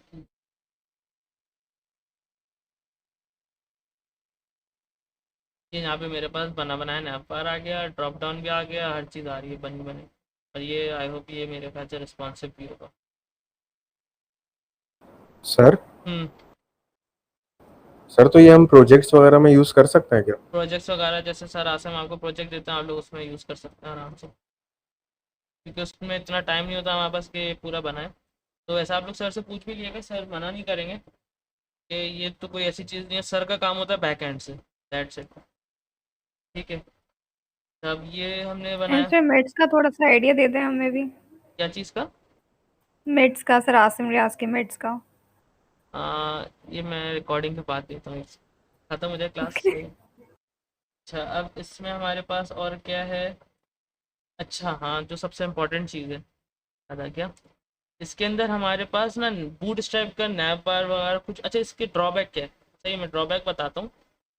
ये यहाँ पे मेरे पास बना बनाया नैप बार आ गया, ड्रॉप डाउन भी आ गया, हर चीज़ आ रही है बनी बनी। और ये आई होप ये मेरे ख्याल से रिस्पॉन्सिव भी होगा। सर हम्म। सर तो ये हम प्रोजेक्ट्स वगैरह में यूज़ कर सकते हैं क्या? प्रोजेक्ट्स वगैरह जैसे सर आसम आपको प्रोजेक्ट देते हैं, आप लोग उसमें यूज़ कर सकते हैं आराम से, क्योंकि उसमें इतना टाइम नहीं होता हमारे पास कि पूरा बनाए। तो ऐसा आप लोग सर से पूछ भी लिएगा, सर मना नहीं करेंगे कि ये तो कोई ऐसी चीज़ नहीं है, सर का काम होता है बैक एंड से, दैट्स इट। ठीक है, तब ये हमने एंड बनाया। सर मिड्स का थोड़ा सा आइडिया दे दें हमें भी। क्या चीज़ का? मिड्स का सर, आसिम रियाज के मिड्स का। ये मैं रिकॉर्डिंग के बाद देता हूँ, ख़त्म हो जाए क्लास ओके। से। अच्छा, अब इसमें हमारे पास और क्या है? अच्छा हाँ, जो सबसे इम्पोर्टेंट चीज़ है, पता क्या, इसके अंदर हमारे पास ना बूट स्ट्रैप का नैप बार वगैरह कुछ। अच्छा, इसके ड्रॉबैक क्या है? सही, मैं ड्रॉबैक बताता हूँ।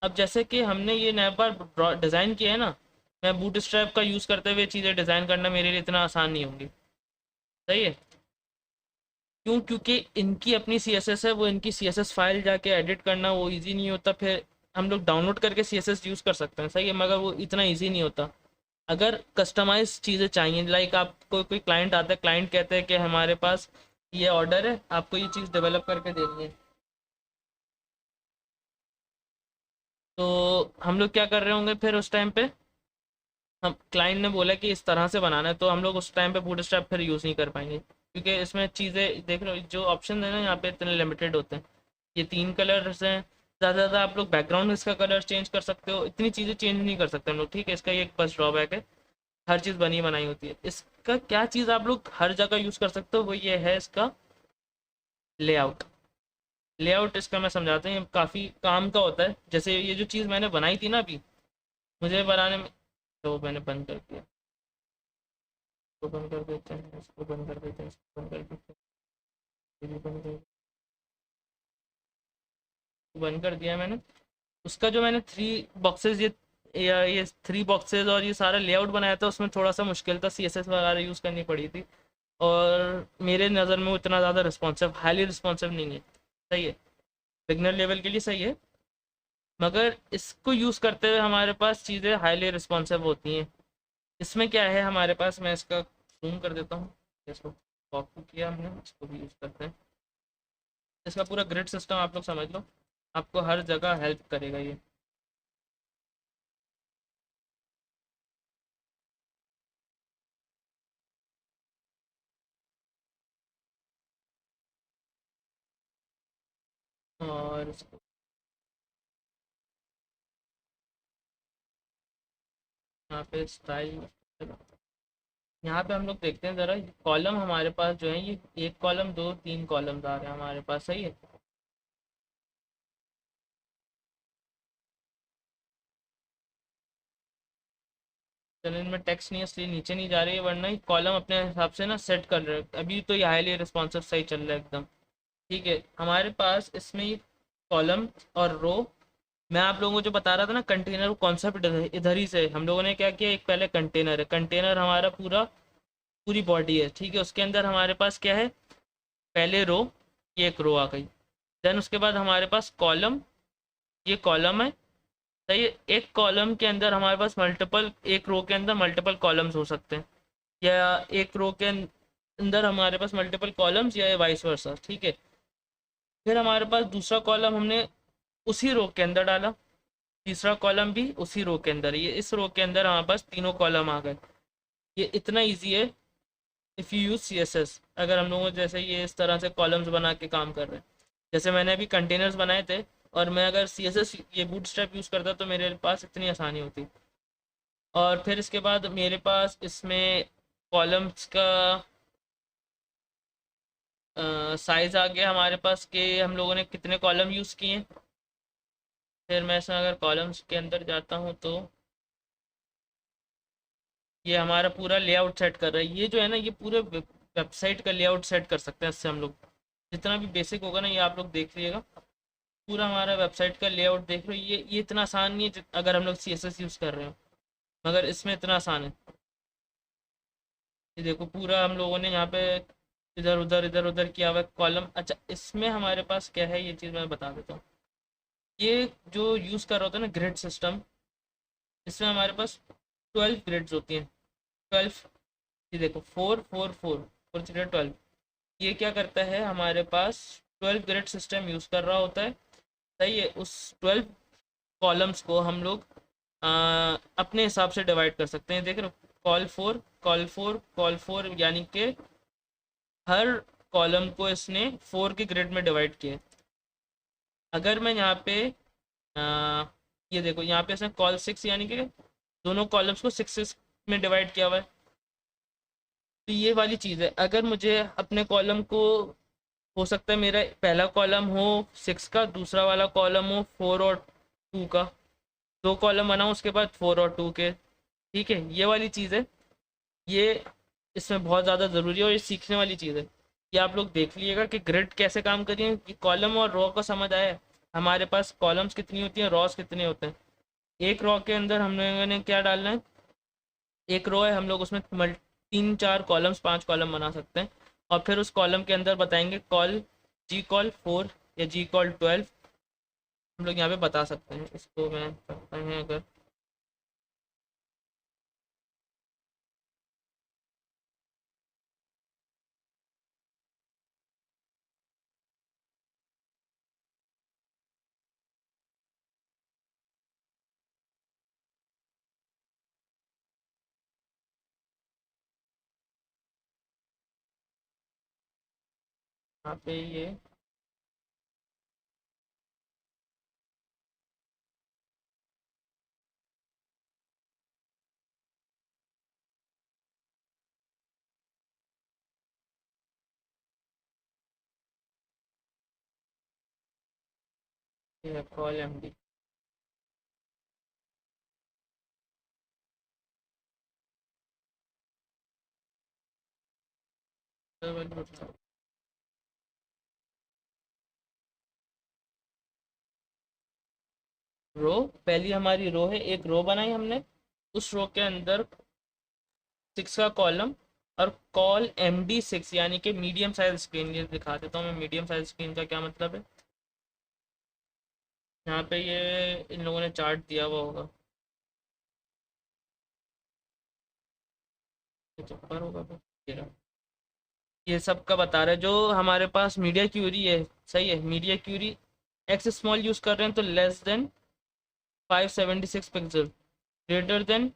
अब जैसे कि हमने ये नैप बार डिज़ाइन किया है ना, मैं बूट स्ट्रैप का यूज़ करते हुए चीज़ें डिज़ाइन करना मेरे लिए इतना आसान नहीं होंगी। सही है, क्यों? क्योंकि इनकी अपनी सी एस एस है, वो इनकी सी एस एस फाइल जाके एडिट करना वो ईजी नहीं होता। फिर हम लोग डाउनलोड करके सी एस एस यूज़ कर सकते हैं, सही है, मगर वो इतना ईजी नहीं होता। अगर कस्टमाइज चीज़ें चाहिए, लाइक आपको कोई क्लाइंट आता है, क्लाइंट कहते हैं कि हमारे पास ये ऑर्डर है, आपको ये चीज़ डेवलप करके देनी है, तो हम लोग क्या कर रहे होंगे फिर उस टाइम पे? हम क्लाइंट ने बोला कि इस तरह से बनाना है, तो हम लोग उस टाइम पे बूटस्ट्रैप फिर यूज़ नहीं कर पाएंगे, क्योंकि इसमें चीज़ें देख रहे हो, जो ऑप्शन है ना यहाँ पे इतने लिमिटेड होते हैं। ये 3 कलर्स हैं, ज़्यादा से ज़्यादा आप लोग बैकग्राउंड इसका कलर चेंज कर सकते हो, इतनी चीज़ें चेंज नहीं कर सकते हम लोग। ठीक है, इसका ये एक बस ड्रॉबैक है, हर चीज़ बनी बनाई होती है। इसका क्या चीज़ आप लोग हर जगह यूज़ कर सकते हो, वो ये है इसका लेआउट। लेआउट इसका मैं समझाता हूँ, ये काफ़ी काम का होता है। जैसे ये जो चीज़ मैंने बनाई थी ना अभी, मुझे बनाने में, तो मैंने बंद कर दिया, इसको बंद कर देते हैं, इसको बंद कर देते हैं, इसको बंद कर देते हैं, ये भी बंद कर दिया मैंने। उसका जो मैंने 3 बॉक्सेस ये 3 बॉक्सेस और ये सारा लेआउट बनाया था, उसमें थोड़ा सा मुश्किल था, सी एस एस वगैरह यूज़ करनी पड़ी थी, और मेरे नज़र में वो इतना ज़्यादा रिस्पॉन्सिव, हाईली रिस्पॉन्सिव नहीं है। सही है, बिगनर लेवल के लिए सही है, मगर इसको यूज़ करते हुए हमारे पास चीज़ें हाईली रिस्पॉन्सिव होती हैं। इसमें क्या है हमारे पास, मैं इसका जूम कर देता हूँ, इसको कॉपी किया हमने, इसको भी यूज़ करते हैं। इसका पूरा ग्रिड सिस्टम आप लोग समझ लो, आपको हर जगह हेल्प करेगा ये। और इसको यहाँ पे स्टाइल, यहाँ पे हम लोग देखते हैं ज़रा, कॉलम हमारे पास जो है, ये 1 कॉलम 2 3 कॉलम्स आ रहे हैं हमारे पास। सही है, चलो इनमें टेक्स्ट नहीं है इसलिए नीचे नहीं जा रही है, वरना ये कॉलम अपने हिसाब से ना सेट कर रहे हैं। अभी तो ये हाईली रिस्पॉन्सिव सही चल रहा है एकदम। ठीक है, हमारे पास इसमें ये कॉलम और रो, मैं आप लोगों को जो बता रहा था ना कंटेनर, वो कॉन्सेप्ट इधर ही से हम लोगों ने क्या किया, एक पहले कंटेनर है, कंटेनर हमारा पूरी बॉडी है। ठीक है, उसके अंदर हमारे पास क्या है, पहले रो, ये एक रो आ गई, देन उसके बाद हमारे पास कॉलम, ये कॉलम है। सही है, एक कॉलम के अंदर हमारे पास मल्टीपल, एक रो के अंदर मल्टीपल कॉलम्स हो सकते हैं, या एक रो के अंदर हमारे पास मल्टीपल कॉलम्स, या वाइस वर्सा। ठीक है, फिर हमारे पास दूसरा कॉलम हमने उसी रो के अंदर डाला, तीसरा कॉलम भी उसी रो के अंदर, ये इस रो के अंदर हमारे पास तीनों कॉलम आ गए। ये इतना इजी है if you use C S S. अगर हम लोगों जैसे ये इस तरह से कॉलम्स बना के काम कर रहे हैं, जैसे मैंने अभी कंटेनर्स बनाए थे, और मैं अगर सी एस एस ये बूटस्ट्रैप यूज़ करता तो मेरे पास इतनी आसानी होती। और फिर इसके बाद मेरे पास इसमें कॉलम्स का साइज़ आ गया हमारे पास, कि हम लोगों ने कितने कॉलम यूज़ किए हैं। फिर मैं इसमें अगर कॉलम्स के अंदर जाता हूँ, तो ये हमारा पूरा लेआउट सेट कर रहा है। ये जो है ना, ये पूरे वेबसाइट का लेआउट सेट कर सकते हैं इससे हम लोग, जितना भी बेसिक होगा ना ये आप लोग देख लीजिएगा। पूरा हमारा वेबसाइट का लेआउट देख लो, ये इतना आसान नहीं है अगर हम लोग सी एस एस यूज़ कर रहे हो, मगर इसमें इतना आसान है। ये देखो, पूरा हम लोगों ने यहाँ पे इधर उधर किया हुआ कॉलम। अच्छा, इसमें हमारे पास क्या है, ये चीज़ मैं बता देता हूँ। ये जो यूज़ कर रहा होता है ना ग्रिड सिस्टम, इसमें हमारे पास 12 ग्रिड्स होती हैं। 12, ये देखो 4 4 4 4 12। ये क्या करता है, हमारे पास 12 ग्रिड सिस्टम यूज़ कर रहा होता है। सही है। उस 12 कॉलम्स को हम लोग अपने हिसाब से डिवाइड कर सकते हैं। देख रहे हो, कॉल 4 कॉल 4 कॉल 4, यानी कि हर कॉलम को इसने 4 के ग्रिड में डिवाइड किया है। अगर मैं यहाँ पे ये देखो, यहाँ पे इसने कॉल 6 यानी कि दोनों कॉलम्स को 6 में डिवाइड किया हुआ है। तो ये वाली चीज़ है। अगर मुझे अपने कॉलम को, हो सकता है मेरा पहला कॉलम हो 6 का, दूसरा वाला कॉलम हो 4 और 2 का, 2 कॉलम बनाऊँ उसके बाद 4 और 2 के। ठीक है, ये वाली चीज़ है। ये इसमें बहुत ज़्यादा ज़रूरी है और ये सीखने वाली चीज़ है। ये आप लोग देख लीजिएगा कि ग्रिड कैसे काम करिए, कि कॉलम और रो को समझ आए। हमारे पास कॉलम्स कितनी होती हैं, रॉस कितने होते हैं। एक रो के अंदर हम लोगों ने क्या डालना है, एक रो है, हम लोग उसमें 3 4 कॉलम्स 5 कॉलम बना सकते हैं। और फिर उस कॉलम के अंदर बताएंगे कॉल जी कॉल 4 या जी कॉल 12, हम लोग यहाँ पे बता सकते हैं। इसको मैं करता है, अगर यहाँ पे ये है कॉल एमडी। रो, पहली हमारी रो है, एक रो बनाई हमने, उस रो के अंदर 6 का कॉलम, और कॉल MD6 यानी कि मीडियम साइज स्क्रीन। ये दिखा देता हूँ मैं मीडियम साइज स्क्रीन का क्या मतलब है। यहाँ पे ये इन लोगों ने चार्ट दिया हुआ होगा, ये चक्कर होगा फिर। ये रहा। ये सब का बता रहा है जो हमारे पास मीडिया क्यूरी है। सही है, media query X small use कर रहे हैं तो less than 576 pixel, greater than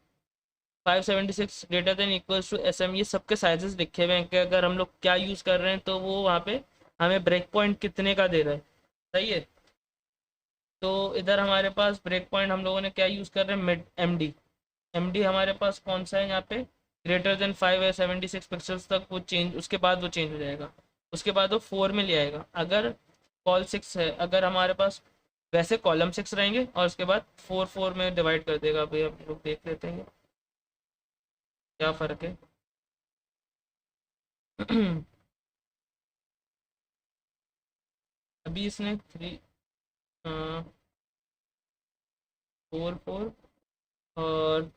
576, greater than equals to SM। ये सबके साइजेस लिखे हुए हैं कि अगर हम लोग क्या यूज़ कर रहे हैं तो वो वहाँ पे हमें ब्रेक पॉइंट कितने का दे रहा है। सही है। तो इधर हमारे पास ब्रेक पॉइंट हम लोगों ने क्या यूज़ कर रहे हैं, मिड MD हमारे पास कौन सा है यहाँ पे, ग्रेटर देन 576 पिक्सल्स तक वो चेंज, उसके बाद वो चेंज हो जाएगा, उसके बाद वो 4 में ले आएगा। अगर कॉल 6 है, अगर हमारे पास वैसे कॉलम 6 रहेंगे और उसके बाद 4 में डिवाइड कर देगा। भाई हम लोग देख लेते हैं क्या फ़र्क है। अभी इसने 4 और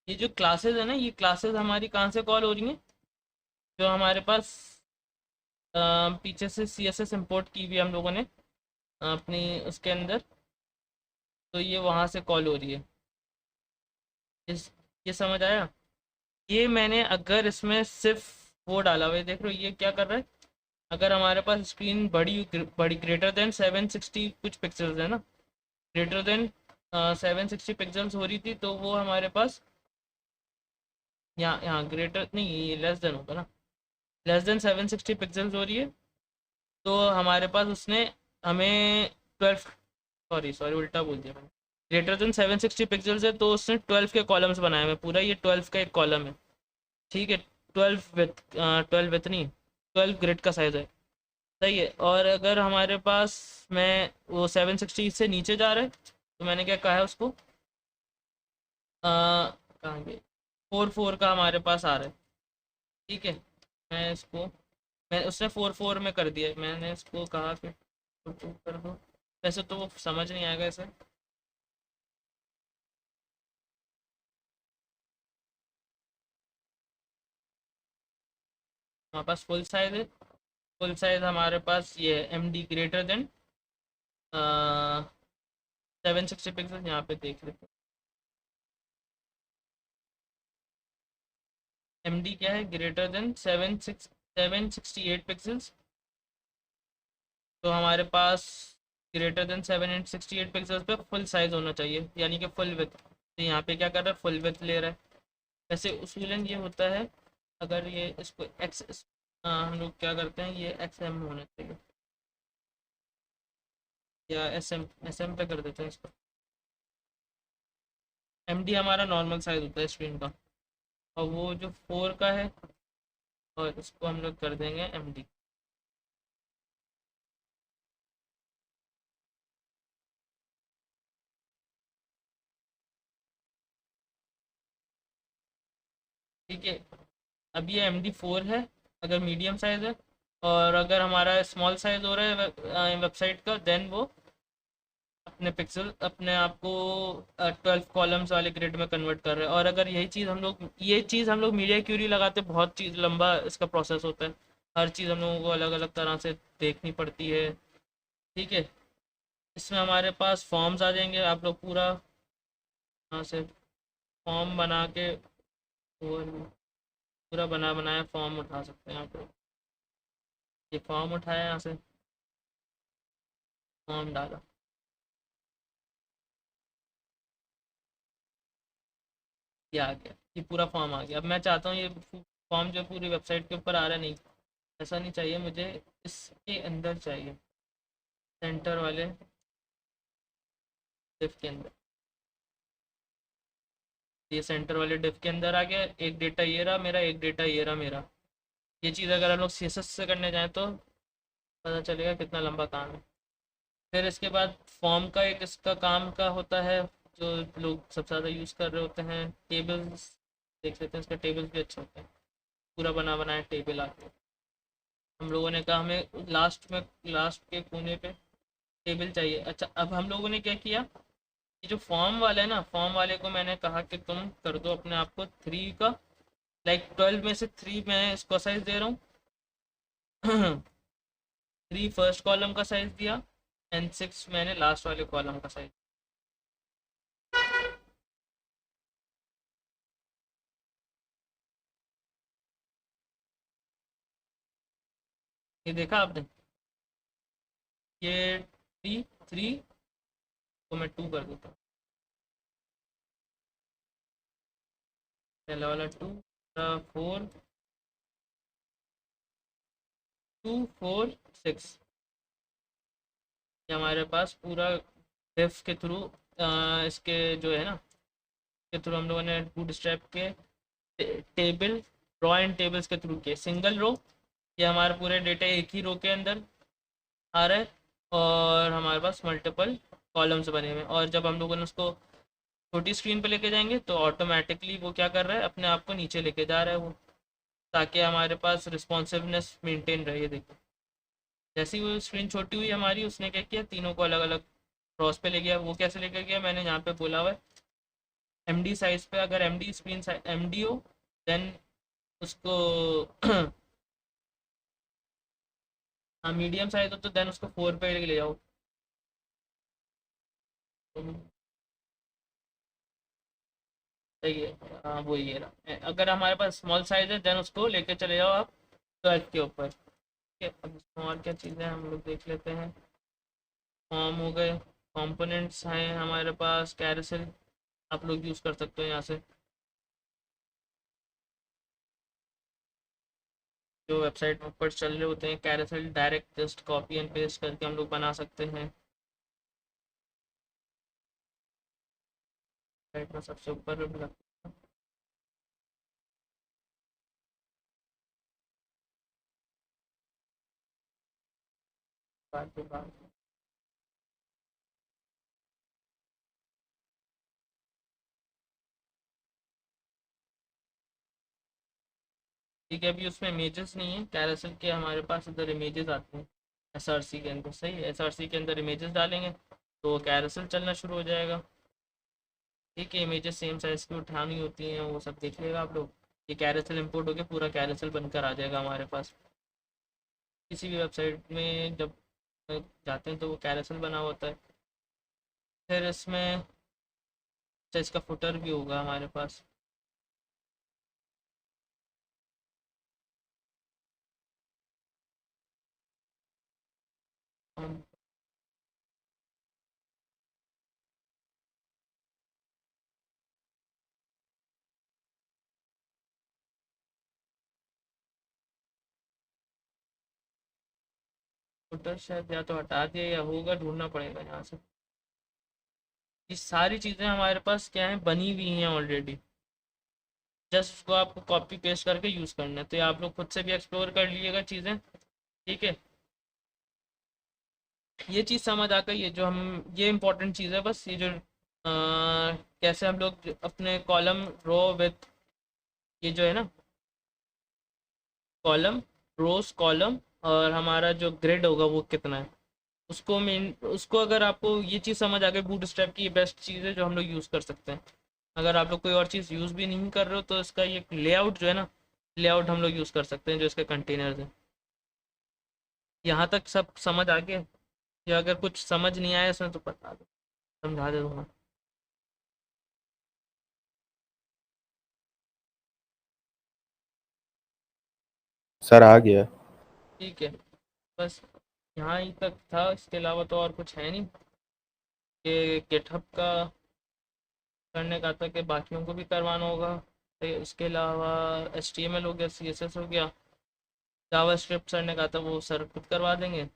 ये जो क्लासेस है ना, ये क्लासेस हमारी कहाँ से कॉल हो रही हैं, जो हमारे पास पीछे से CSS इंपोर्ट की हुई हम लोगों ने अपनी उसके अंदर, तो ये वहाँ से कॉल हो रही है। इस ये समझ आया। ये मैंने अगर इसमें सिर्फ वो डाला हुआ है, देख रहे हो ये क्या कर रहा है। अगर हमारे पास स्क्रीन बड़ी ग्रेटर देन 760 कुछ पिक्सल्स है ना, ग्रेटर देन 760 पिक्सल्स हो रही थी, तो वो हमारे पास यहाँ यहाँ ग्रेटर नहीं, ये लेस देन होगा ना, लेस देन 760 पिक्सल्स हो रही है। तो हमारे पास उसने हमें 12, सॉरी सॉरी उल्टा बोल दिया मैंने, ग्रेटर देन 760 पिक्सल्स है तो उसने 12 के कॉलम्स बनाए हुए, पूरा ये 12 का एक कॉलम है। ठीक है, 12 विथ नहीं, 12 ग्रिड का साइज है। सही है। और अगर हमारे पास मैं वो 760 से नीचे जा रहा है तो मैंने क्या कहा है उसको, कहाँ गए, 4 4 का हमारे पास आ रहा है। ठीक है, मैं इसको, मैं उसने 4 4 में कर दिया है, मैंने इसको कहा कि 2 कर दो। वैसे तो वो समझ नहीं आएगा इसे। हमारे पास फुल साइज है, फुल साइज हमारे पास ये है M D greater than 760 pixel, यहाँ पे देख लेते हैं एम डी क्या है, ग्रेटर देन 768 पिक्सल्स। तो हमारे पास ग्रेटर देन 768 पिक्सल्स पे फुल साइज होना चाहिए, यानी कि फुल विथ। तो यहाँ पे क्या कर रहा है, फुल विथ ले रहा है। वैसे उसूलन ये होता है, अगर ये इसको एक्स, हम लोग क्या करते हैं, ये एक्स एम होना चाहिए, या एस एम पे कर देते हैं इसको। एम डी हमारा नॉर्मल साइज होता है स्क्रीन का, और वो जो 4 का है, और इसको हम लोग कर देंगे एम डी। ठीक है, अब ये एम डी 4 है अगर मीडियम साइज़ है, और अगर हमारा स्मॉल साइज़ हो रहा है वेबसाइट का, देन वो अपने पिक्सल अपने आप को 12 कॉलम्स वाले ग्रिड में कन्वर्ट कर रहे हैं। और अगर यही चीज़ हम लोग, ये चीज़ हम लोग मीडिया क्यूरी लगाते, बहुत चीज़ लंबा इसका प्रोसेस होता है, हर चीज़ हम लोगों को अलग अलग तरह से देखनी पड़ती है। ठीक है, इसमें हमारे पास फॉर्म्स आ जाएंगे, आप लोग पूरा यहाँ से फॉर्म बना के, वो पूरा बना बनाया फॉर्म उठा सकते हैं आप लोग। ये फॉर्म उठाया, यहाँ से फॉर्म डाला, ये आ गया, ये पूरा फॉर्म आ गया। अब मैं चाहता हूँ ये फॉर्म जो पूरी वेबसाइट के ऊपर आ रहा है, नहीं ऐसा नहीं चाहिए मुझे, इसके अंदर चाहिए, सेंटर वाले डिव के अंदर। ये सेंटर वाले डिव के अंदर आ गया, एक डेटा ये रहा मेरा, एक डेटा ये रहा मेरा। ये चीज़ अगर हम लोग सीएसएस से करने जाएँ तो पता चलेगा कितना लंबा काम है। फिर इसके बाद फॉर्म का एक इसका काम का होता है, जो लोग सबसे ज़्यादा यूज़ कर रहे होते हैं, टेबल्स। देख लेते हैं, इसका टेबल्स भी अच्छा होता है, पूरा बना बनाया टेबल आ गया। हम लोगों ने कहा हमें लास्ट में, लास्ट के कोने पे टेबल चाहिए। अच्छा, अब हम लोगों ने क्या किया, ये जो फॉर्म वाला है ना, फॉर्म वाले को मैंने कहा कि तुम कर दो अपने आप को 3 का, लाइक 12 में से 3 मैं इसको साइज दे रहा हूँ। 3 फर्स्ट कॉलम का साइज दिया, एंड 6 मैंने लास्ट वाले कॉलम का साइज। ये देखा आपने, ये 3 को मैं 2 कर देता हूँ, पहला वाला 2, 4, 2 4 6। ये हमारे पास पूरा डिफ के थ्रू, इसके जो है ना, के थ्रू हम लोगों ने बूटस्ट्रैप के टेबल, रो एंड टेबल्स के थ्रू किए, सिंगल रो। ये हमारे पूरे डेटा एक ही रो के अंदर आ रहा है, और हमारे पास मल्टीपल कॉलम्स बने हुए हैं। और जब हम लोगों ने उसको छोटी स्क्रीन पे लेके जाएंगे तो ऑटोमेटिकली वो क्या कर रहा है, अपने आप को नीचे लेके जा रहा है वो, ताकि हमारे पास रिस्पॉन्सिवनेस मेंटेन रहे। देखो, जैसे ही वो स्क्रीन छोटी हुई हमारी, उसने क्या किया, तीनों को अलग अलग क्रॉस पे ले गया। वो कैसे लेकर गया, मैंने यहाँ पे बोला हुआ है एम डी साइज पे, अगर M D screen M D हो, देन उसको हाँ मीडियम साइज हो तो देन उसको 4 पे ले जाओ। सही है, हाँ वो ये रहा। अगर हमारे पास स्मॉल साइज है, देन उसको लेके चले जाओ आप 12 के ऊपर। ठीक है, अब इसमें और क्या चीज़ें हम लोग देख लेते हैं। फॉर्म हो गए, कंपोनेंट्स हैं हमारे पास, कैरोसेल आप लोग यूज़ कर सकते हो यहाँ से, जो वेबसाइट में ऊपर चल रहे होते हैं। Carousel direct just copy and paste करके हम लोग बना सकते हैं। साइट में सबसे ऊपर भी बात के बाद ठीक है। अभी उसमें इमेजेस नहीं है कैरोसेल के, हमारे पास इधर इमेजेस आते हैं एसआरसी के अंदर। सही है, एसआरसी के अंदर इमेजेस डालेंगे तो कैरोसेल चलना शुरू हो जाएगा। ठीक है, इमेजेस सेम साइज़ की उठानी होती हैं, वो सब देख लेगा आप लोग। ये कैरोसेल इंपोर्ट होकर पूरा कैरोसेल बनकर आ जाएगा हमारे पास। किसी भी वेबसाइट में जब जाते हैं तो वो कैरोसेल बना होता है। फिर इसमें अच्छा इसका फुटर भी होगा हमारे पास। हम फुटर शायद या तो हटा दिया या होगा, ढूंढना पड़ेगा यहाँ से। ये सारी चीज़ें हमारे पास क्या है, बनी हुई हैं ऑलरेडी। जस्ट उसको आपको कॉपी पेस्ट करके यूज़ करना है। तो ये आप लोग खुद से भी एक्सप्लोर कर लीजिएगा चीज़ें। ठीक है, ये चीज़ समझ आ गई। ये जो हम ये इम्पोर्टेंट चीज़ है बस, ये जो कैसे हम लोग अपने कॉलम रो विथ ये जो है ना कॉलम रोज कॉलम और हमारा जो ग्रिड होगा वो कितना है, उसको मेन उसको अगर आपको ये चीज़ समझ आ गई, बूटस्ट्रैप की बेस्ट चीज़ है जो हम लोग यूज़ कर सकते हैं। अगर आप लोग कोई और चीज़ यूज़ भी नहीं कर रहे हो तो इसका ये लेआउट जो है ना, लेआउट हम लोग यूज़ कर सकते हैं जो इसके कंटेनर्स हैं। यहाँ तक सब समझ आ गया? या अगर कुछ समझ नहीं आया इसमें तो बता दो, समझा दे दूँगा। सर आ गया। ठीक है, बस यहाँ ही तक था, इसके अलावा तो और कुछ है नहीं। कि गिटहब का करने का था कि बाकियों को भी करवाना होगा। तो इसके अलावा HTML हो गया, CSS हो गया, जावा स्क्रिप्ट करने का था वो सर खुद करवा देंगे।